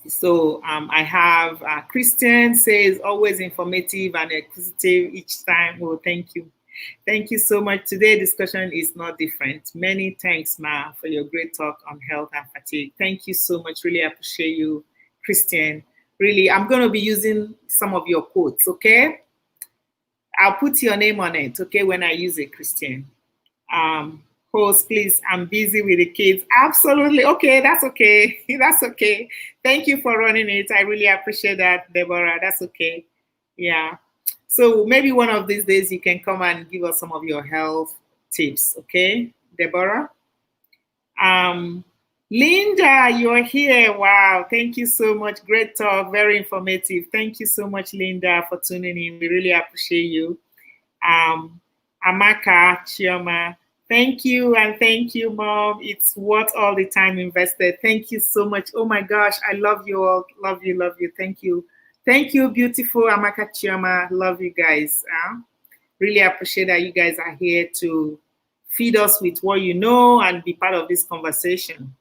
So I have Christian says always informative and inquisitive each time. Oh, thank you. Thank you so much. Today's discussion is not different. Many thanks, Ma, for your great talk on health and fatigue. Thank you so much. Really appreciate you, Christian. Really, I'm going to be using some of your quotes, okay? I'll put your name on it, okay, when I use it, Christian. Um, Host, please, I'm busy with the kids. Absolutely. Okay, that's okay. That's okay. Thank you for running it. I really appreciate that, Deborah. That's okay. Yeah. So maybe one of these days you can come and give us some of your health tips, okay, Deborah? Um, Linda, you're here. Wow. Thank you so much. Great talk. Very informative. Thank you so much, Linda, for tuning in. We really appreciate you. um, Amaka, Chioma. Thank you and thank you, Mom. It's worth all the time invested. Thank you so much. Oh my gosh, I love you all. Love you, love you. Thank you. Thank you, beautiful Amaka, Chioma. Love you guys. Really appreciate that you guys are here to feed us with what you know and be part of this conversation.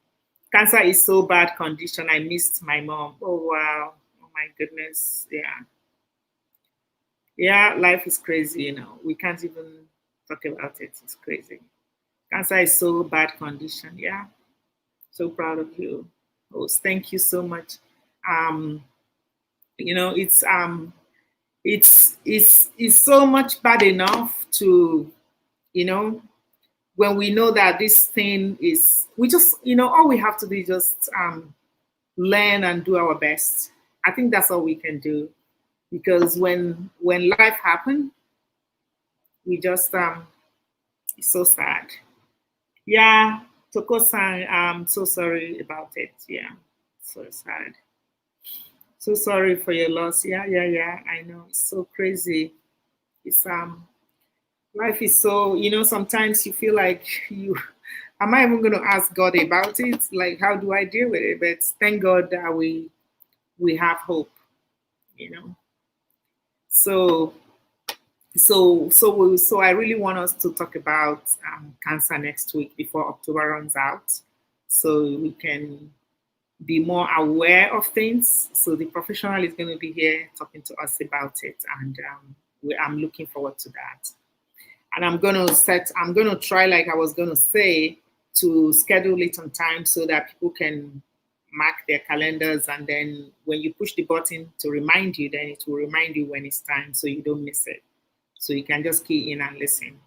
Cancer is so bad condition. I missed my mom. Oh wow. Oh my goodness. Yeah. Yeah, life is crazy, We can't even talk about it. It's crazy. Cancer is so bad condition. Yeah. So proud of you. Host. Thank you so much. Um, you know, it's so much bad enough to, you know, when we know that this thing is we just, all we have to do is just learn and do our best. I think that's all we can do. Because when life happens, we just it's so sad. Yeah, Toko-san, I'm so sorry about it. Yeah, so sad. So sorry for your loss. Yeah, yeah, yeah. I know it's so crazy. It's life is so, sometimes you feel like you am I even gonna ask God about it? Like how do I deal with it? But thank God that we have hope, you know. So so I really want us to talk about cancer next week before October runs out, so we can be more aware of things. So the professional is going to be here talking to us about it, and I'm looking forward to that. And I'm going to try, like I was going to say, to schedule it on time so that people can mark their calendars, and then when you push the button to remind you, then it will remind you when it's time so you don't miss it. So you can just key in and listen.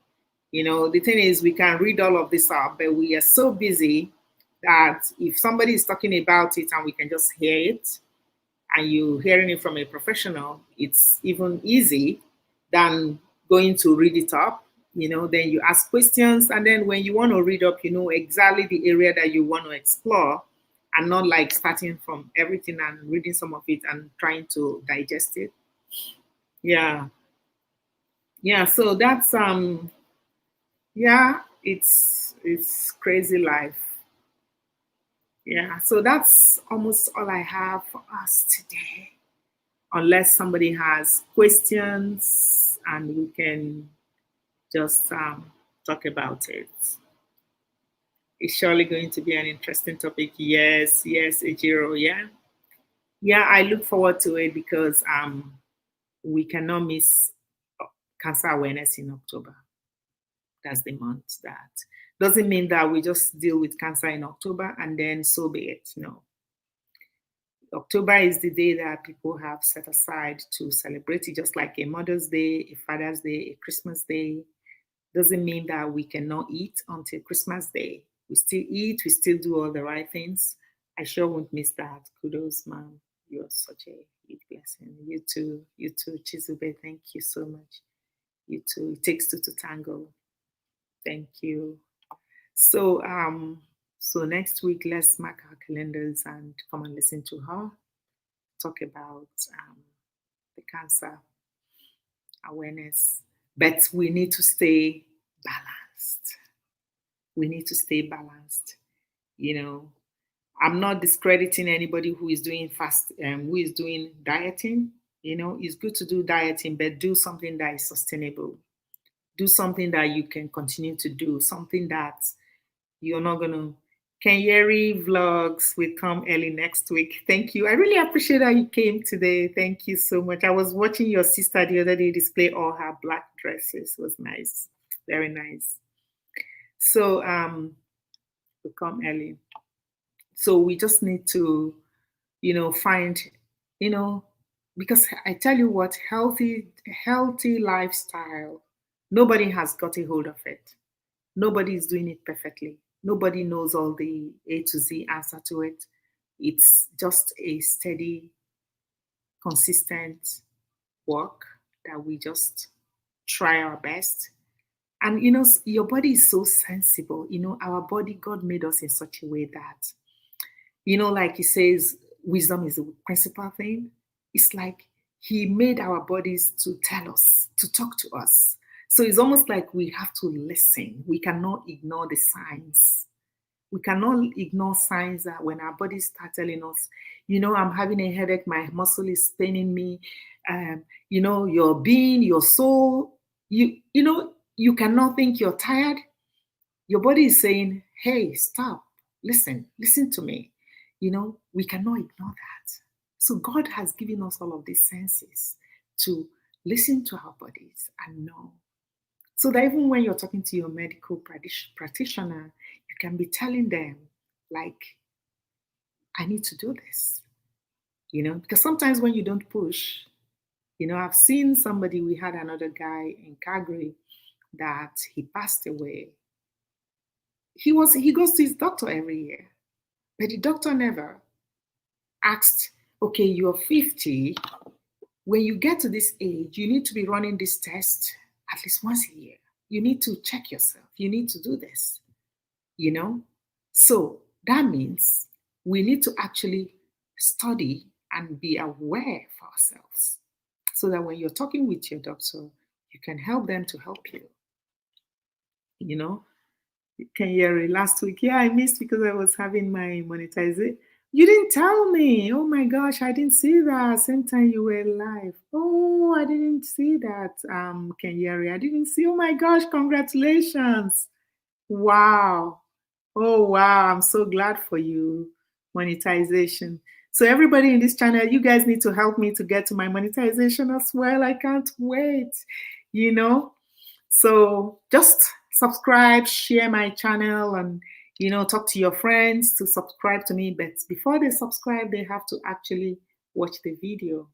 The thing is, we can read all of this out, but we are so busy that if somebody is talking about it and we can just hear it, and you hearing it from a professional, it's even easy than going to read it up. Then you ask questions, and then when you want to read up, you know exactly the area that you want to explore, and not like starting from everything and reading some of it and trying to digest it. Yeah, yeah. So that's yeah, it's crazy life. Yeah, so that's almost all I have for us today. Unless somebody has questions and we can just talk about it. It's surely going to be an interesting topic. Yes, yes, Ejiro, yeah. Yeah, I look forward to it because we cannot miss cancer awareness in October. That's the month. That doesn't mean that we just deal with cancer in October and then so be it. No. October is the day that people have set aside to celebrate it, just like a Mother's Day, a Father's Day, a Christmas Day. Doesn't mean that we cannot eat until Christmas Day. We still eat, we still do all the right things. I sure won't miss that. Kudos, ma'am. You're such a huge blessing. You too, Chizube. Thank you so much. You too. It takes two to tango. Thank you. So so next week let's mark our calendars and come and listen to her talk about the cancer awareness. But we need to stay balanced. We need to stay balanced. You know, I'm not discrediting anybody who is doing who is doing dieting. It's good to do dieting, but do something that is sustainable. Do something that you can continue to do, something that you're not going to Kenyeri Vlogs will come early next week. Thank you. I really appreciate that you came today. Thank you so much. I was watching your sister the other day display all her black dresses. It was nice. Very nice. So will come early. So we just need to, find, because I tell you what, healthy lifestyle, nobody has got a hold of it. Nobody is doing it perfectly. Nobody knows all the A to Z answer to it. It's just a steady, consistent work that we just try our best. And your body is so sensible. Our body, God made us in such a way that, like he says, wisdom is the principal thing. It's like he made our bodies to tell us, to talk to us. So it's almost like we have to listen. We cannot ignore the signs. We cannot ignore signs that when our bodies start telling us, I'm having a headache, my muscle is paining me, your being, your soul, you cannot think you're tired. Your body is saying, hey, stop, listen to me. We cannot ignore that. So God has given us all of these senses to listen to our bodies and know. So that even when you're talking to your medical practitioner, you can be telling them, like, I need to do this. Because sometimes when you don't push, I've seen somebody, we had another guy in Calgary that he passed away. He goes to his doctor every year, but the doctor never asked, okay, you're 50. When you get to this age, you need to be running this test at least once a year. You need to check yourself. You need to do this, So that means we need to actually study and be aware for ourselves so that when you're talking with your doctor, you can help them to help you. Kenyeri, last week, yeah, I missed because I was having my monetization. You didn't tell me. Oh my gosh, I didn't see that. Same time you were live. Oh, I didn't see that, Kenyeri. I didn't see. Oh my gosh, congratulations. Wow. Oh wow, I'm so glad for you. Monetization. So everybody in this channel, you guys need to help me to get to my monetization as well. I can't wait. So just subscribe, share my channel, and talk to your friends to subscribe to me. But before they subscribe, they have to actually watch the video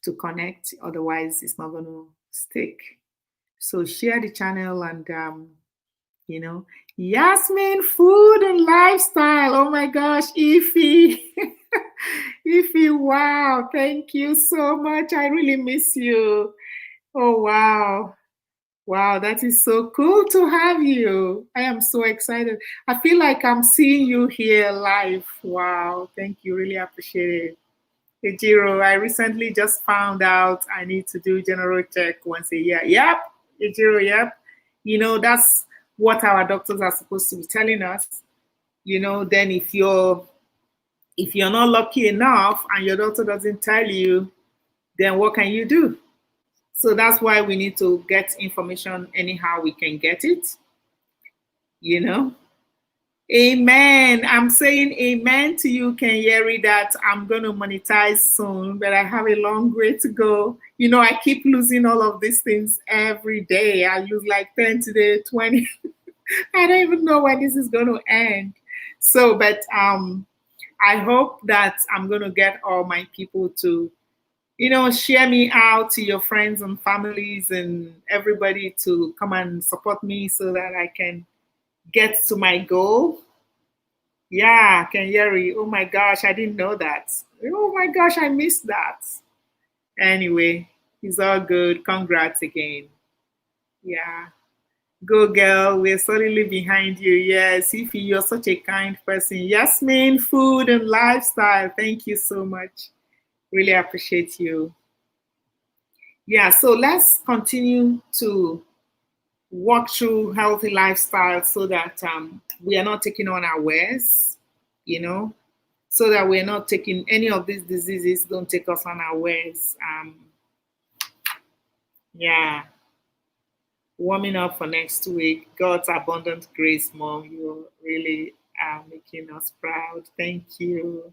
to connect. Otherwise, it's not going to stick. So share the channel and Yasmin, food and lifestyle. Oh my gosh, Ify. Ify, wow, thank you so much. I really miss you. Oh wow. Wow, that is so cool to have you. I am so excited. I feel like I'm seeing you here live. Wow, thank you. Really appreciate it. Ejiro, I recently just found out I need to do general check once a year. Yep, Ejiro, yep. That's what our doctors are supposed to be telling us. Then if you're not lucky enough and your doctor doesn't tell you, then what can you do? So that's why we need to get information anyhow we can get it. Amen. I'm saying amen to you, Kenyeri, that I'm going to monetize soon, but I have a long way to go. I keep losing all of these things every day. I lose like 10 today, 20. I don't even know when this is going to end. So, but I hope that I'm going to get all my people to share me out to your friends and families and everybody to come and support me so that I can get to my goal. Yeah, Kenyeri. Oh my gosh, I didn't know that. Oh my gosh, I missed that. Anyway, it's all good. Congrats again. Yeah. Go girl, we're solidly behind you. Yes, Ify, you're such a kind person. Yasmin, food and lifestyle. Thank you so much. Really appreciate you. Yeah, so let's continue to walk through healthy lifestyle so that we are not taking on our wares, so that we're not taking any of these diseases, don't take us on our wares. Yeah. Warming up for next week. God's abundant grace, Mom. You're really Making us proud. Thank you.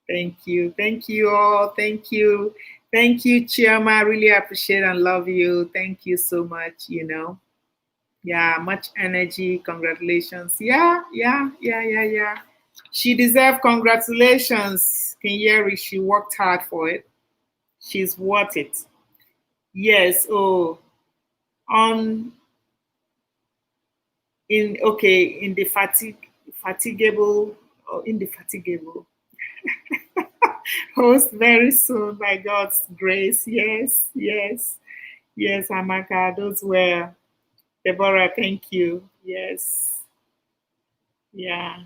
Thank you. Thank you all. Thank you. Thank you, Chioma. I really appreciate and love you. Thank you so much. Yeah, much energy. Congratulations. Yeah. She deserves congratulations. Can you hear it? She worked hard for it. She's worth it. Yes. Oh, on in the fatigable or indefatigable host very soon by God's grace. Yes, Amaka. Those were Deborah. Thank you. Yes, yeah,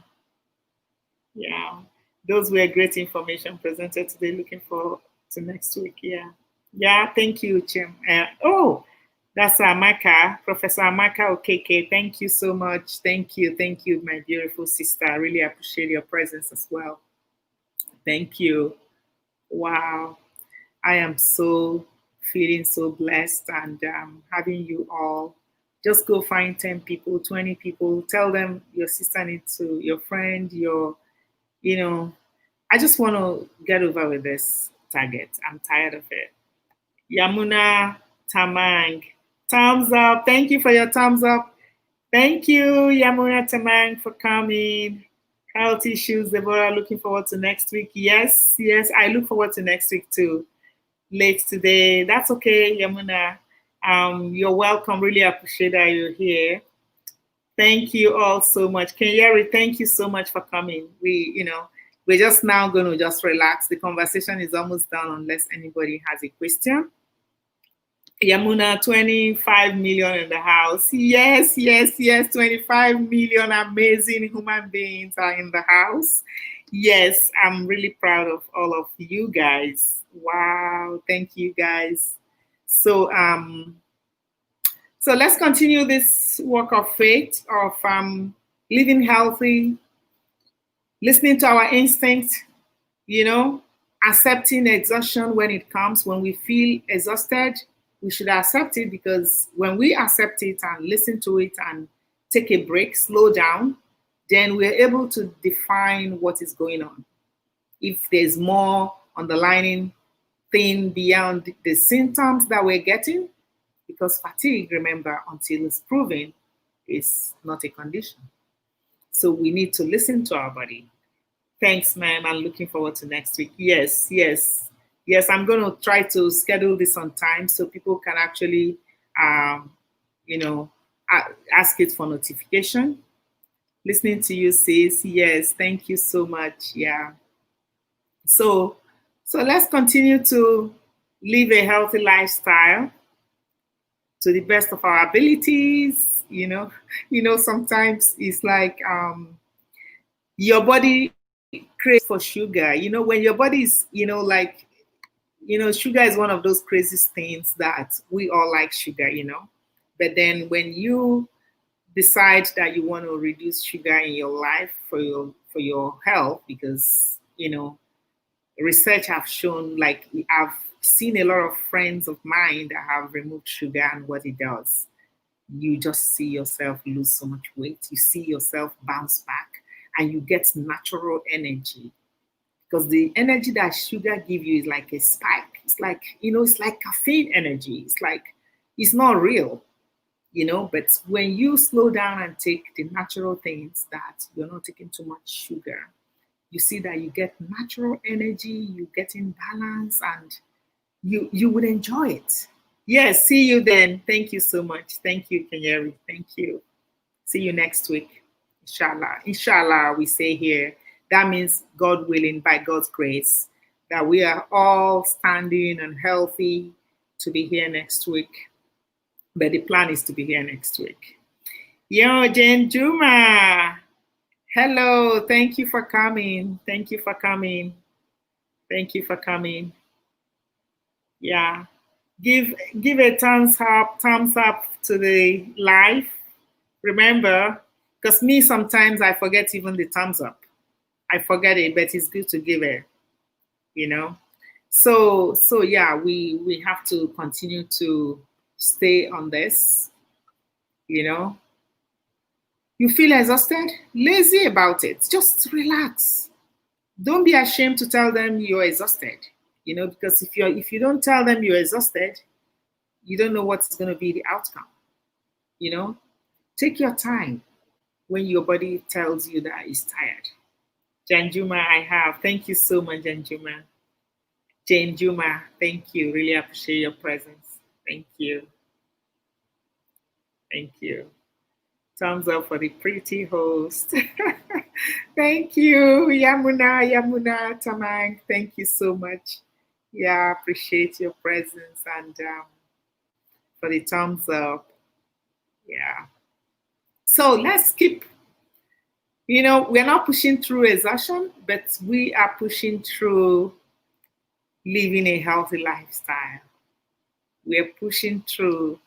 yeah. Those were great information presented today. Looking forward to next week. Yeah. Thank you, Jim. Oh, that's Amaka, Professor Amaka Okeke. Thank you so much. Thank you, my beautiful sister. I really appreciate your presence as well. Thank you. Wow. I am so feeling so blessed and having you all. Just go find 10 people, 20 people, tell them your sister needs to, your friend, you know, I just want to get over with this target. I'm tired of it. Yamuna Tamang, thumbs up. Thank you for your thumbs up. Thank you, Yamuna Tamang, for coming. Health issues, Deborah. Looking forward to next week. Yes, I look forward to next week too. Late today. That's okay, Yamuna. You're welcome. Really appreciate that you're here. Thank you all so much. Kenyeri, thank you so much for coming. We're just now going to just relax. The conversation is almost done unless anybody has a question. Yamuna, 25 million in the house. Yes. 25 million amazing human beings are in the house. Yes, I'm really proud of all of you guys. Wow, thank you guys. So let's continue this work of faith of living healthy, listening to our instincts, accepting exhaustion when it comes. When we feel exhausted, we should accept it, because when we accept it and listen to it and take a break, slow down, then we're able to define what is going on. If there's more underlying thing beyond the symptoms that we're getting, because fatigue, remember, until it's proven, is not a condition. So we need to listen to our body. Thanks, ma'am. I'm looking forward to next week. Yes. I'm going to try to schedule this on time so people can actually, ask it for notification. Listening to you, sis. Yes, thank you so much. Yeah. So let's continue to live a healthy lifestyle to the best of our abilities. Sometimes it's like your body craves for sugar. When your body is, sugar is one of those crazy things that we all like sugar. But then when you decide that you want to reduce sugar in your life for your health, because research have shown, like I've seen a lot of friends of mine that have removed sugar, and what it does, you just see yourself lose so much weight. You see yourself bounce back, and you get natural energy, because the energy that sugar give you is like a spike. It's like it's like caffeine energy. It's not real, but when you slow down and take the natural things, that you're not taking too much sugar, you see that you get natural energy, you get in balance, and you would enjoy it. Yes, see you then. Thank you so much. Thank you, Kenyeri. Thank you. See you next week. Inshallah, we say here. That means, God willing, by God's grace, that we are all standing and healthy to be here next week. But the plan is to be here next week. Yo, Jane Juma. Hello. Thank you for coming. Yeah. Give a thumbs up to the live. Remember, because me, sometimes I forget even the thumbs up. I forget it, but it's good to give it, So yeah, we have to continue to stay on this, You feel exhausted? Lazy about it. Just relax. Don't be ashamed to tell them you're exhausted. Because if you don't tell them you're exhausted, you don't know what's going to be the outcome. You know, take your time when your body tells you that it's tired. Janjuma, I have. Thank you so much, Janjuma. Jane Juma, thank you. Really appreciate your presence. Thank you. Thank you. Thumbs up for the pretty host. Thank you, Yamuna, Tamang. Thank you so much. Yeah, appreciate your presence and for the thumbs up. Yeah. So let's keep, we're not pushing through exhaustion, but we are pushing through living a healthy lifestyle. We're pushing through,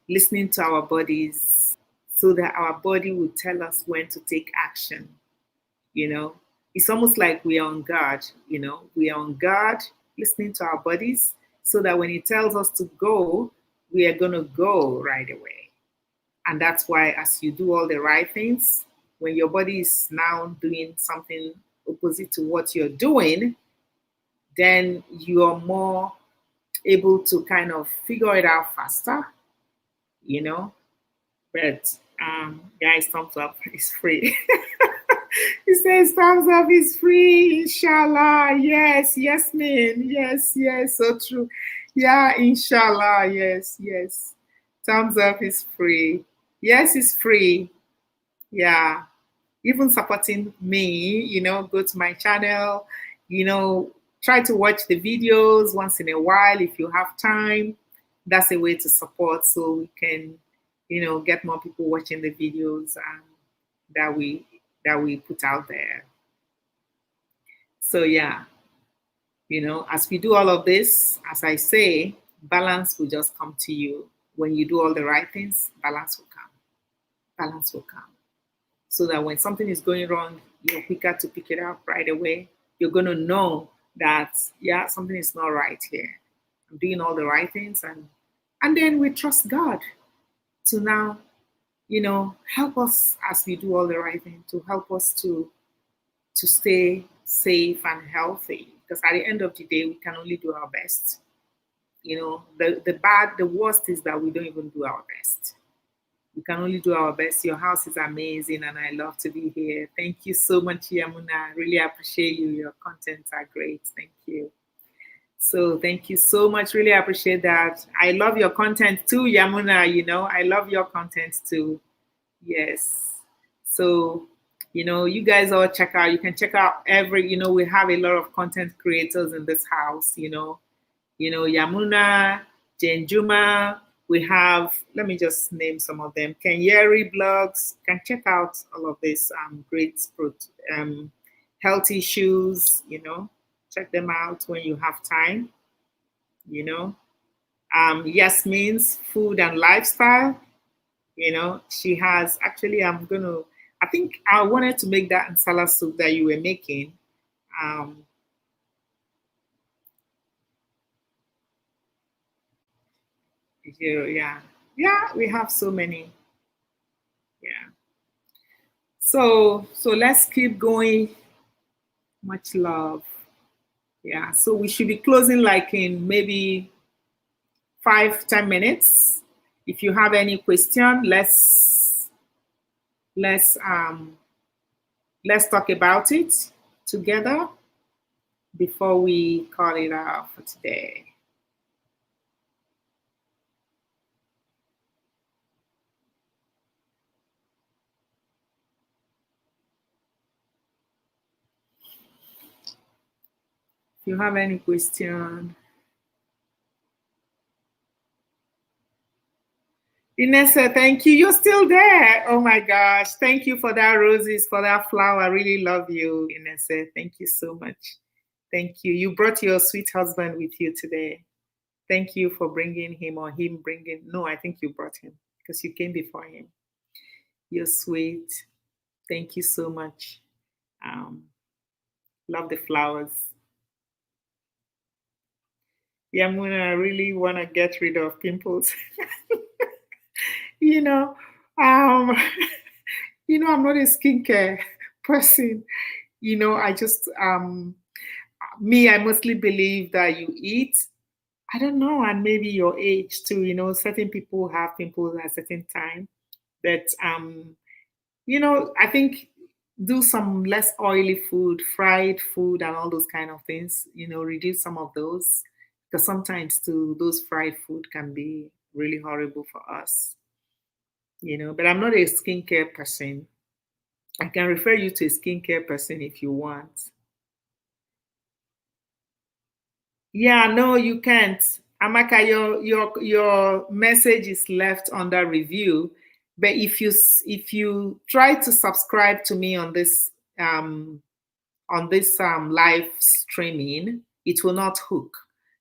listening to our bodies so that our body will tell us when to take action. It's almost like we are on guard. We are on guard, listening to our bodies so that when it tells us to go, we are going to go right away. And that's why, as you do all the right things, when your body is now doing something opposite to what you're doing, then you are more able to kind of figure it out faster, you know. But guys, thumbs up is free. He says thumbs up is free, inshallah. Yes, yes, man. Yes, yes, so true. Yeah, inshallah. Yes, yes. Thumbs up is free. Yes, it's free. Yeah. Even supporting me, go to my channel, try to watch the videos once in a while if you have time. That's a way to support so we can, get more people watching the videos that we put out there. So yeah, as we do all of this, as I say, balance will just come to you. When you do all the right things, balance will come. Balance will come. So that when something is going wrong, you're quicker to pick it up right away. You're going to know that, yeah, something is not right here. I'm doing all the right things. And then we trust God to now, help us as we do all the right things, to help us to stay safe and healthy. Because at the end of the day, we can only do our best. The worst is that we don't even do our best. We can only do our best. Your house is amazing and I love to be here. Thank you so much, Yamuna. I really appreciate you. Your contents are great. Thank you. So thank you so much. Really appreciate that. I love your content too, Yamuna. I love your content too. Yes. So, you guys all check out. You can check out we have a lot of content creators in this house, Yamuna, Jenjuma. We have, let me just name some of them. Kenyeri blogs. You can check out all of this great health issues, check them out when you have time, Yasmin's food and lifestyle, she has actually, I think I wanted to make that nsala soup that you were making. Yeah, we have so many. Yeah. So let's keep going. Much love. Yeah. So we should be closing like in maybe 5-10 minutes. If you have any question, let's talk about it together before we call it out for today. If you have any question. Inessa, thank you. You're still there. Oh my gosh. Thank you for that roses, for that flower. I really love you, Inessa. Thank you so much. Thank you. You brought your sweet husband with you today. Thank you for bringing him or him bringing. No, I think you brought him because you came before him. You're sweet. Thank you so much. Love the flowers. Yamuna, I really want to get rid of pimples. you know, Um, I'm not a skincare person. I just me, I mostly believe that you eat. I don't know, and maybe your age too. Certain people have pimples at a certain time. But I think do some less oily food, fried food, and all those kind of things. Reduce some of those because sometimes too those fried food can be really horrible for us. But I'm not a skincare person. I can refer you to a skincare person if you want. Yeah, no, you can't. Amaka, your message is left under review. But if you try to subscribe to me on this live streaming, it will not hook.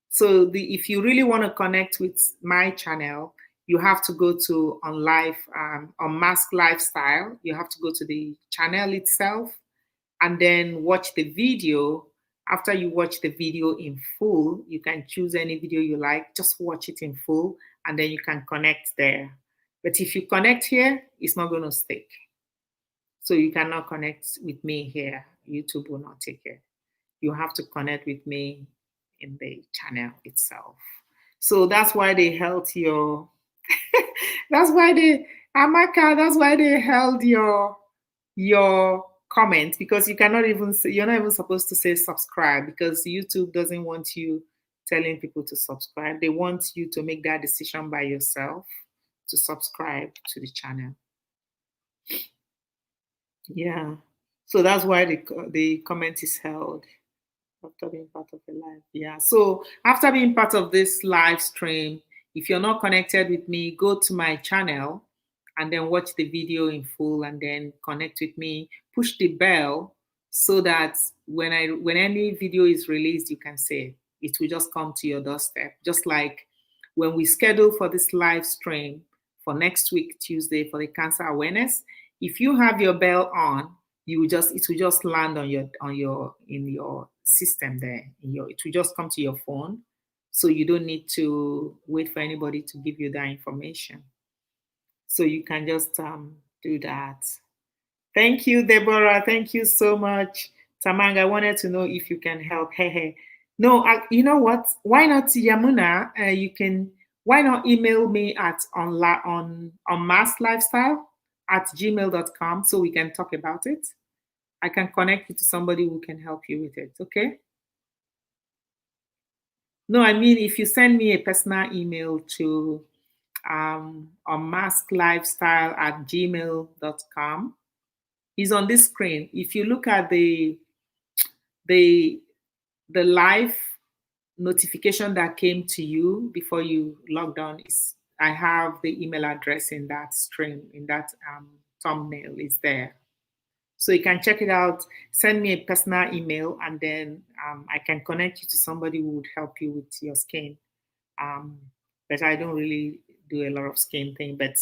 So if you really want to connect with my channel, you have to go to on Mask Lifestyle. You have to go to the channel itself and then watch the video. After you watch the video in full, you can choose any video you like, just watch it in full, and then you can connect there. But if you connect here, it's not going to stick. So you cannot connect with me here. YouTube will not take it. You have to connect with me in the channel itself. So that's why they held your that's why they Amaka, that's why they held your comment, because you cannot even say, you're not even supposed to say subscribe, because YouTube doesn't want you telling people to subscribe. They want you to make that decision by yourself to subscribe to the channel. Yeah. So that's why the comment is held after being part of the live. Yeah. So after being part of this live stream, if you're not connected with me, go to my channel and then watch the video in full and then connect with me. Push the bell so that when any video is released, you can see it will just come to your doorstep. Just like when we schedule for this live stream for next week, Tuesday, for the cancer awareness, if you have your bell on, it will just land in your system there. It will just come to your phone. So you don't need to wait for anybody to give you that information. So you can just do that. Thank you, Deborah. Thank you so much. Tamang, I wanted to know if you can help. Hey, hey. No, you know what? Why not, Yamuna? Why not email me at on masklifestyle at gmail.com so we can talk about it? I can connect you to somebody who can help you with it. Okay? No, I mean, if you send me a personal email to unmasklifestyle at gmail.com, is on this screen. If you look at the the live notification that came to you before you logged on, is I have the email address in that stream, in that thumbnail is there. So you can check it out. Send me a personal email, and then I can connect you to somebody who would help you with your skin. But I don't really do a lot of skin thing. But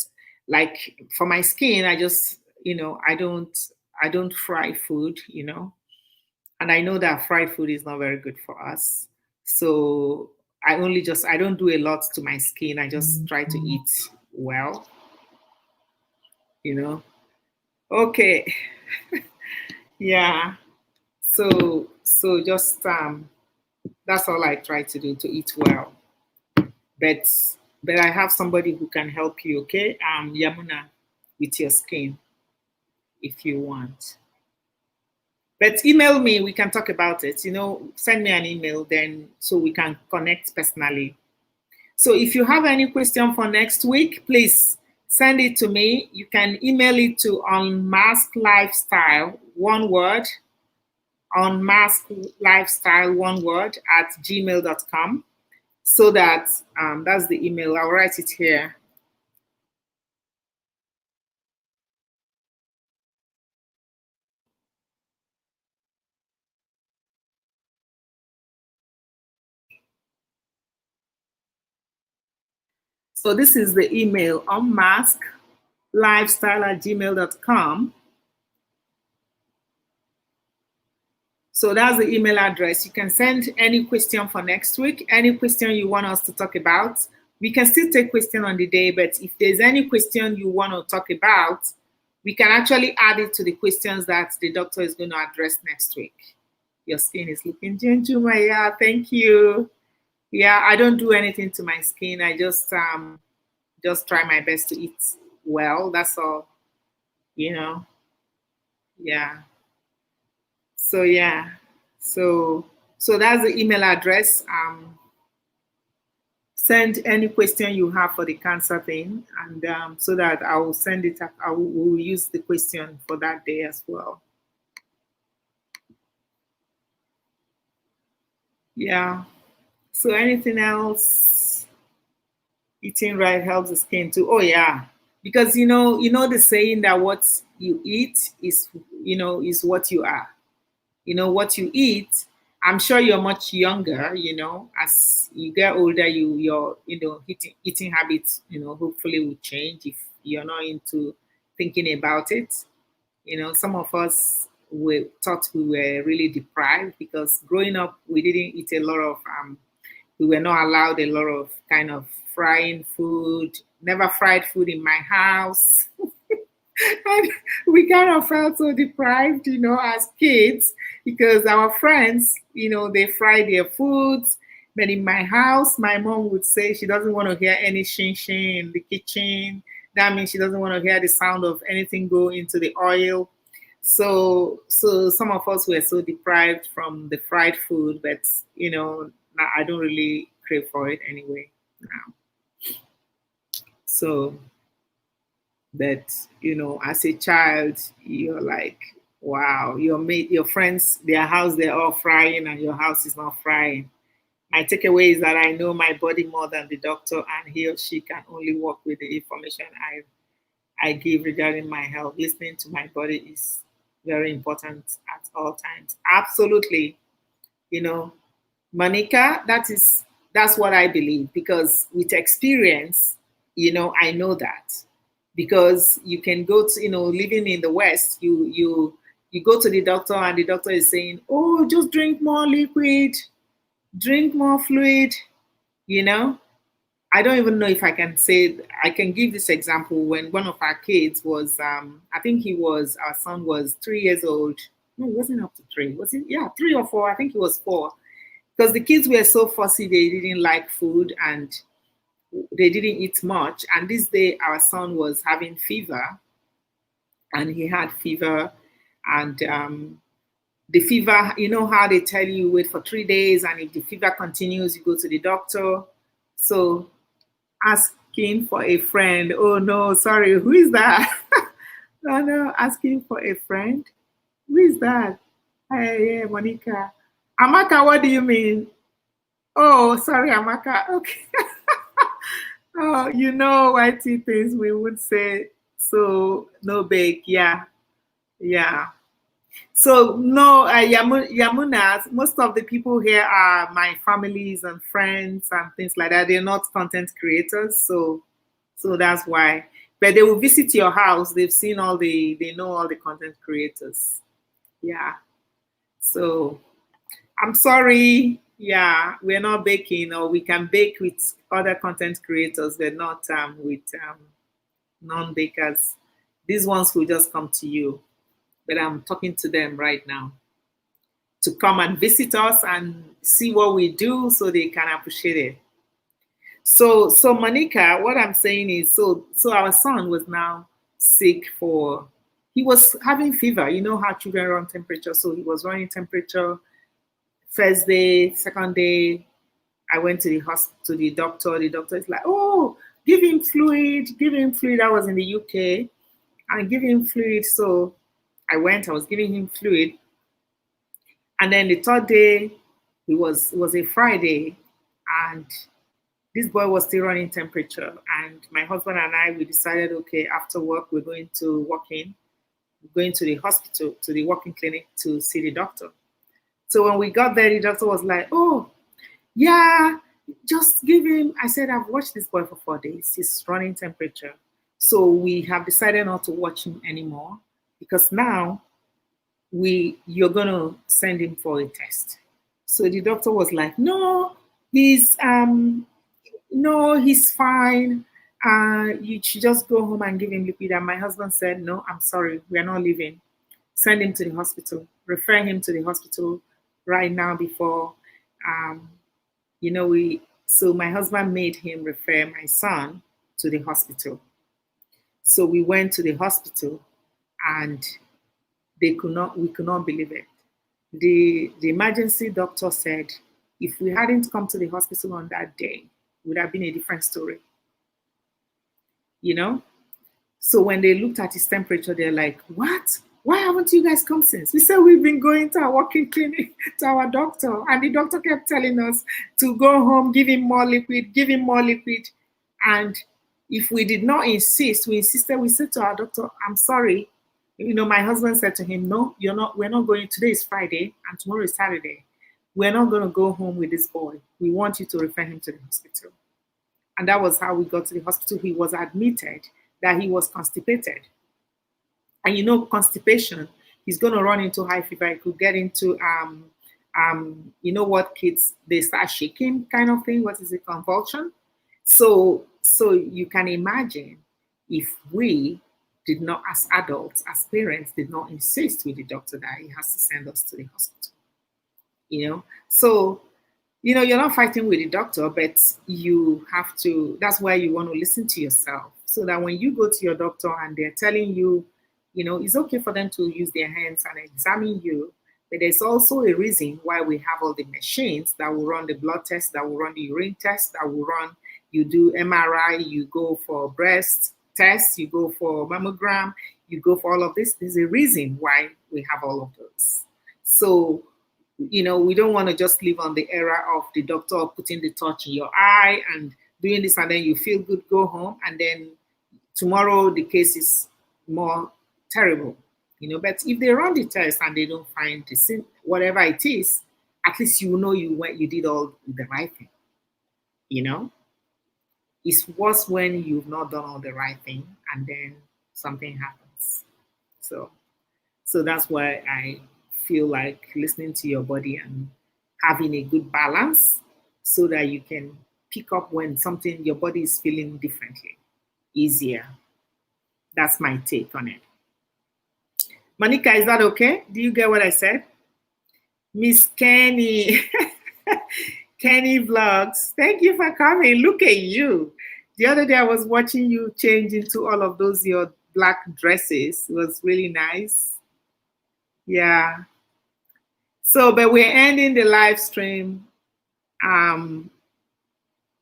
like for my skin, I just I don't fry food, and I know that fried food is not very good for us. So I don't do a lot to my skin. I just try to eat well, you know. Okay, yeah. So just that's all I try to do, to eat well. But I have somebody who can help you, okay? Yamuna, with your skin if you want. But email me, we can talk about it. Send me an email then so we can connect personally. So if you have any question for next week, please send it to me. You can email it to unmasklifestyle, one word, unmasklifestyle, one word, at gmail.com. So that's the email. I'll write it here. So this is the email, unmasklifestyle at gmail.com. So that's the email address. You can send any question for next week, any question you want us to talk about. We can still take question on the day, but if there's any question you want to talk about, we can actually add it to the questions that the doctor is going to address next week. Your skin is looking gentle, Maya. Thank you. Yeah, I don't do anything to my skin. I just try my best to eat well. That's all, you know. Yeah. So yeah. So that's the email address. Send any question you have for the cancer thing, and so that I will send it. I will use the question for that day as well. Yeah. So anything else? Eating right helps the skin too. Oh yeah, because the saying that what you eat is what you are. What you eat. I'm sure you're much younger. As you get older, your eating habits hopefully will change if you're not into thinking about it. Some of us we thought we were really deprived because growing up we didn't eat a lot of we were not allowed a lot of kind of frying food, never fried food in my house. And we kind of felt so deprived, as kids, because our friends, they fry their foods. But in my house, my mom would say she doesn't want to hear any shin shin in the kitchen. That means she doesn't want to hear the sound of anything go into the oil. So some of us were so deprived from the fried food, but I don't really crave for it anyway now. So that as a child you're like, wow, your friends, their house, they're all frying and your house is not frying. My takeaway is that I know my body more than the doctor, and he or she can only work with the information I give regarding my health. Listening to my body is very important at all times. Absolutely. you know Monica, that's what I believe, because with experience, I know that. Because you can go to, living in the West, you go to the doctor and the doctor is saying, oh, just drink more liquid, drink more fluid. you know I don't even know if I can give this example. When one of our kids was, I think our son was 3 years old. No, it wasn't up to three. Was it? Yeah, 3 or 4. I think he was 4. Because the kids were so fussy, they didn't like food and they didn't eat much. And this day, our son was having fever, and he had fever, and the fever, how they tell you wait for 3 days, and if the fever continues, you go to the doctor. So asking for a friend. Oh no, sorry, who is that? No, no, asking for a friend. Who is that? Hey, yeah, Monica. Amaka, what do you mean? Oh, sorry, Amaka. Okay. Oh, YT things we would say. So no bake, yeah, yeah. So no, Yamuna. Most of the people here are my families and friends and things like that. They're not content creators, so that's why. But they will visit your house. They know all the content creators. Yeah. So I'm sorry. Yeah, we're not baking, or we can bake with other content creators, but not with non-bakers. These ones will just come to you, but I'm talking to them right now to come and visit us and see what we do so they can appreciate it. So Monica, what I'm saying is, so our son was now sick he was having fever. You know how children run temperature, so he was running temperature. First day, second day, I went to the hospital, to the doctor. The doctor is like, oh, give him fluid, give him fluid. I was in the UK, and give him fluid. So I was giving him fluid. And then the third day, it was a Friday, and this boy was still running temperature. And my husband and I, we decided, okay, after work, we're going to going to the hospital, to the walk-in clinic to see the doctor. So when we got there, the doctor was like, oh, yeah, just give him. I said, I've watched this boy for 4 days. He's running temperature. So we have decided not to watch him anymore, because now you're gonna send him for a test. So the doctor was like, no, he's no, he's fine. You should just go home and give him liquid. And my husband said, no, I'm sorry, we are not leaving. Send him to the hospital. Refer him to the hospital right now before, um, we. So my husband made him refer my son to the hospital. So we went to the hospital, and we could not believe it. The emergency doctor said if we hadn't come to the hospital on that day, it would have been a different story, you know? So when they looked at his temperature, they're like, what? Why haven't you guys come since? We said we've been going to our walking clinic, to our doctor, and the doctor kept telling us to go home, give him more liquid, give him more liquid. And if we did not insist, we insisted, we said to our doctor, I'm sorry. My husband said to him, no, we're not going. Today is Friday and tomorrow is Saturday. We're not going to go home with this boy. We want you to refer him to the hospital. And that was how we got to the hospital. He was admitted that he was constipated. And constipation, he's going to run into high fever. He could get into, what kids, they start shaking kind of thing. What is it, convulsion? So you can imagine if we did not, as adults, as parents, did not insist with the doctor that he has to send us to the hospital. So you're not fighting with the doctor, but you have to, that's why you want to listen to yourself. So that when you go to your doctor and they're telling you, it's okay for them to use their hands and examine you, but there's also a reason why we have all the machines that will run the blood test, that will run the urine test, that will run, you do MRI, you go for breast tests, you go for mammogram, you go for all of this. There's a reason why we have all of those. So we don't want to just live on the era of the doctor putting the touch in your eye and doing this, and then you feel good, go home, and then tomorrow the case is more terrible. But if they run the test and they don't find the sin, whatever it is, at least you did all the right thing. It's worse when you've not done all the right thing and then something happens. So that's why I feel like listening to your body and having a good balance so that you can pick up when something your body is feeling differently, easier. That's my take on it. Monica, is that okay? Do you get what I said? Miss Kenny, Kenny Vlogs, thank you for coming. Look at you. The other day I was watching you change into all of those your black dresses. It was really nice. Yeah. So, but we're ending the live stream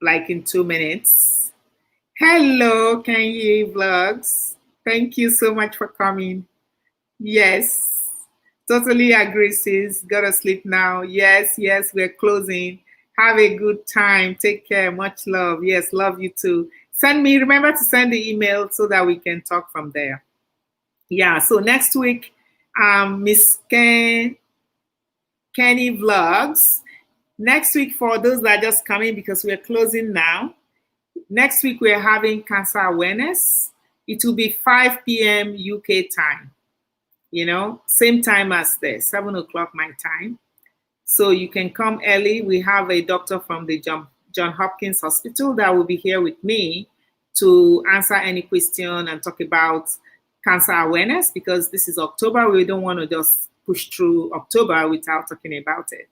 like in 2 minutes. Hello, Kenny Vlogs. Thank you so much for coming. Yes, totally agree, sis. Gotta sleep now. Yes, we're closing. Have a good time. Take care. Much love. Yes, love you too. Remember to send the email so that we can talk from there. Yeah, so next week, Miss Kenny Vlogs. Next week, for those that are just coming because we're closing now, next week we're having cancer awareness. It will be 5 p.m. UK time. Same time as the 7 o'clock my time. So you can come early. We have a doctor from the John Hopkins Hospital that will be here with me to answer any question and talk about cancer awareness, because this is October. We don't want to just push through October without talking about it.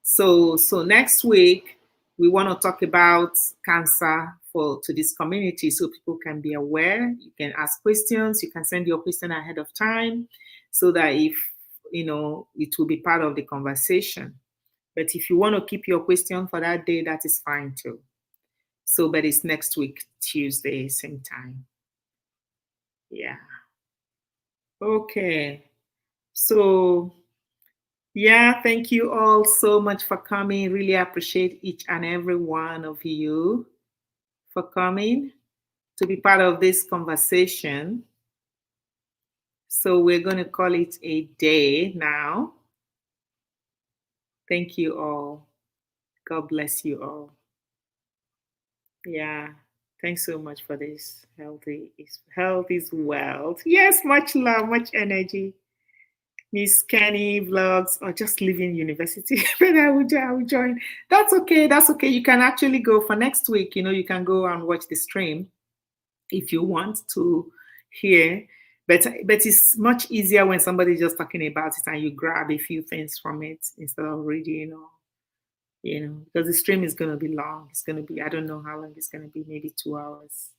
So next week, we want to talk about cancer to this community so people can be aware. You can ask questions. You can send your question ahead of time so that if, it will be part of the conversation. But if you want to keep your question for that day, that is fine too. So, but it's next week, Tuesday, same time. Yeah. Okay. So, yeah, thank you all so much for coming. Really appreciate each and every one of you for coming to be part of this conversation. So we're going to call it a day now. Thank you all. God bless you all. Yeah. Thanks so much for this. Health is wealth. Yes, much love, much energy. Miss Kenny vlogs, or just leaving university. But I will join. That's okay. That's okay. You can actually go for next week. You can go and watch the stream if you want to hear. But it's much easier when somebody's just talking about it and you grab a few things from it instead of reading, or because the stream is going to be long. It's going to be, I don't know how long it's going to be, maybe 2 hours.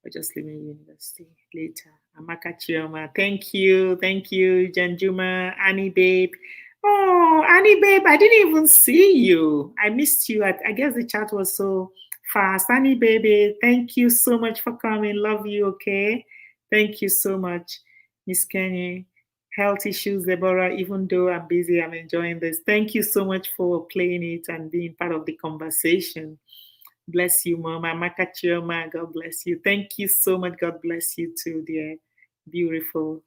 We're just leaving university later. Amaka Chioma, thank you, Janjuma, Annie babe. Oh, Annie babe, I didn't even see you. I missed you. I guess the chat was so fast. Annie baby, thank you so much for coming. Love you. Okay, thank you so much, Miss Kenny. Health issues, Deborah. Even though I'm busy, I'm enjoying this. Thank you so much for playing it and being part of the conversation. Bless you, Mama. Makachioma, God bless you. Thank you so much. God bless you too, dear. Beautiful.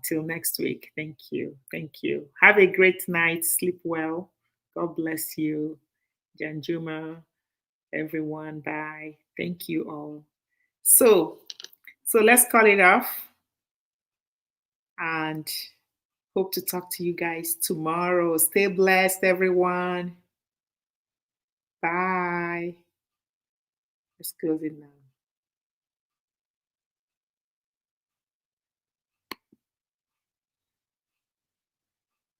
Till next week. Thank you. Thank you. Have a great night. Sleep well. God bless you. Janjuma, everyone. Bye. Thank you all. So let's call it off. And hope to talk to you guys tomorrow. Stay blessed, everyone. Bye. Let's close it now.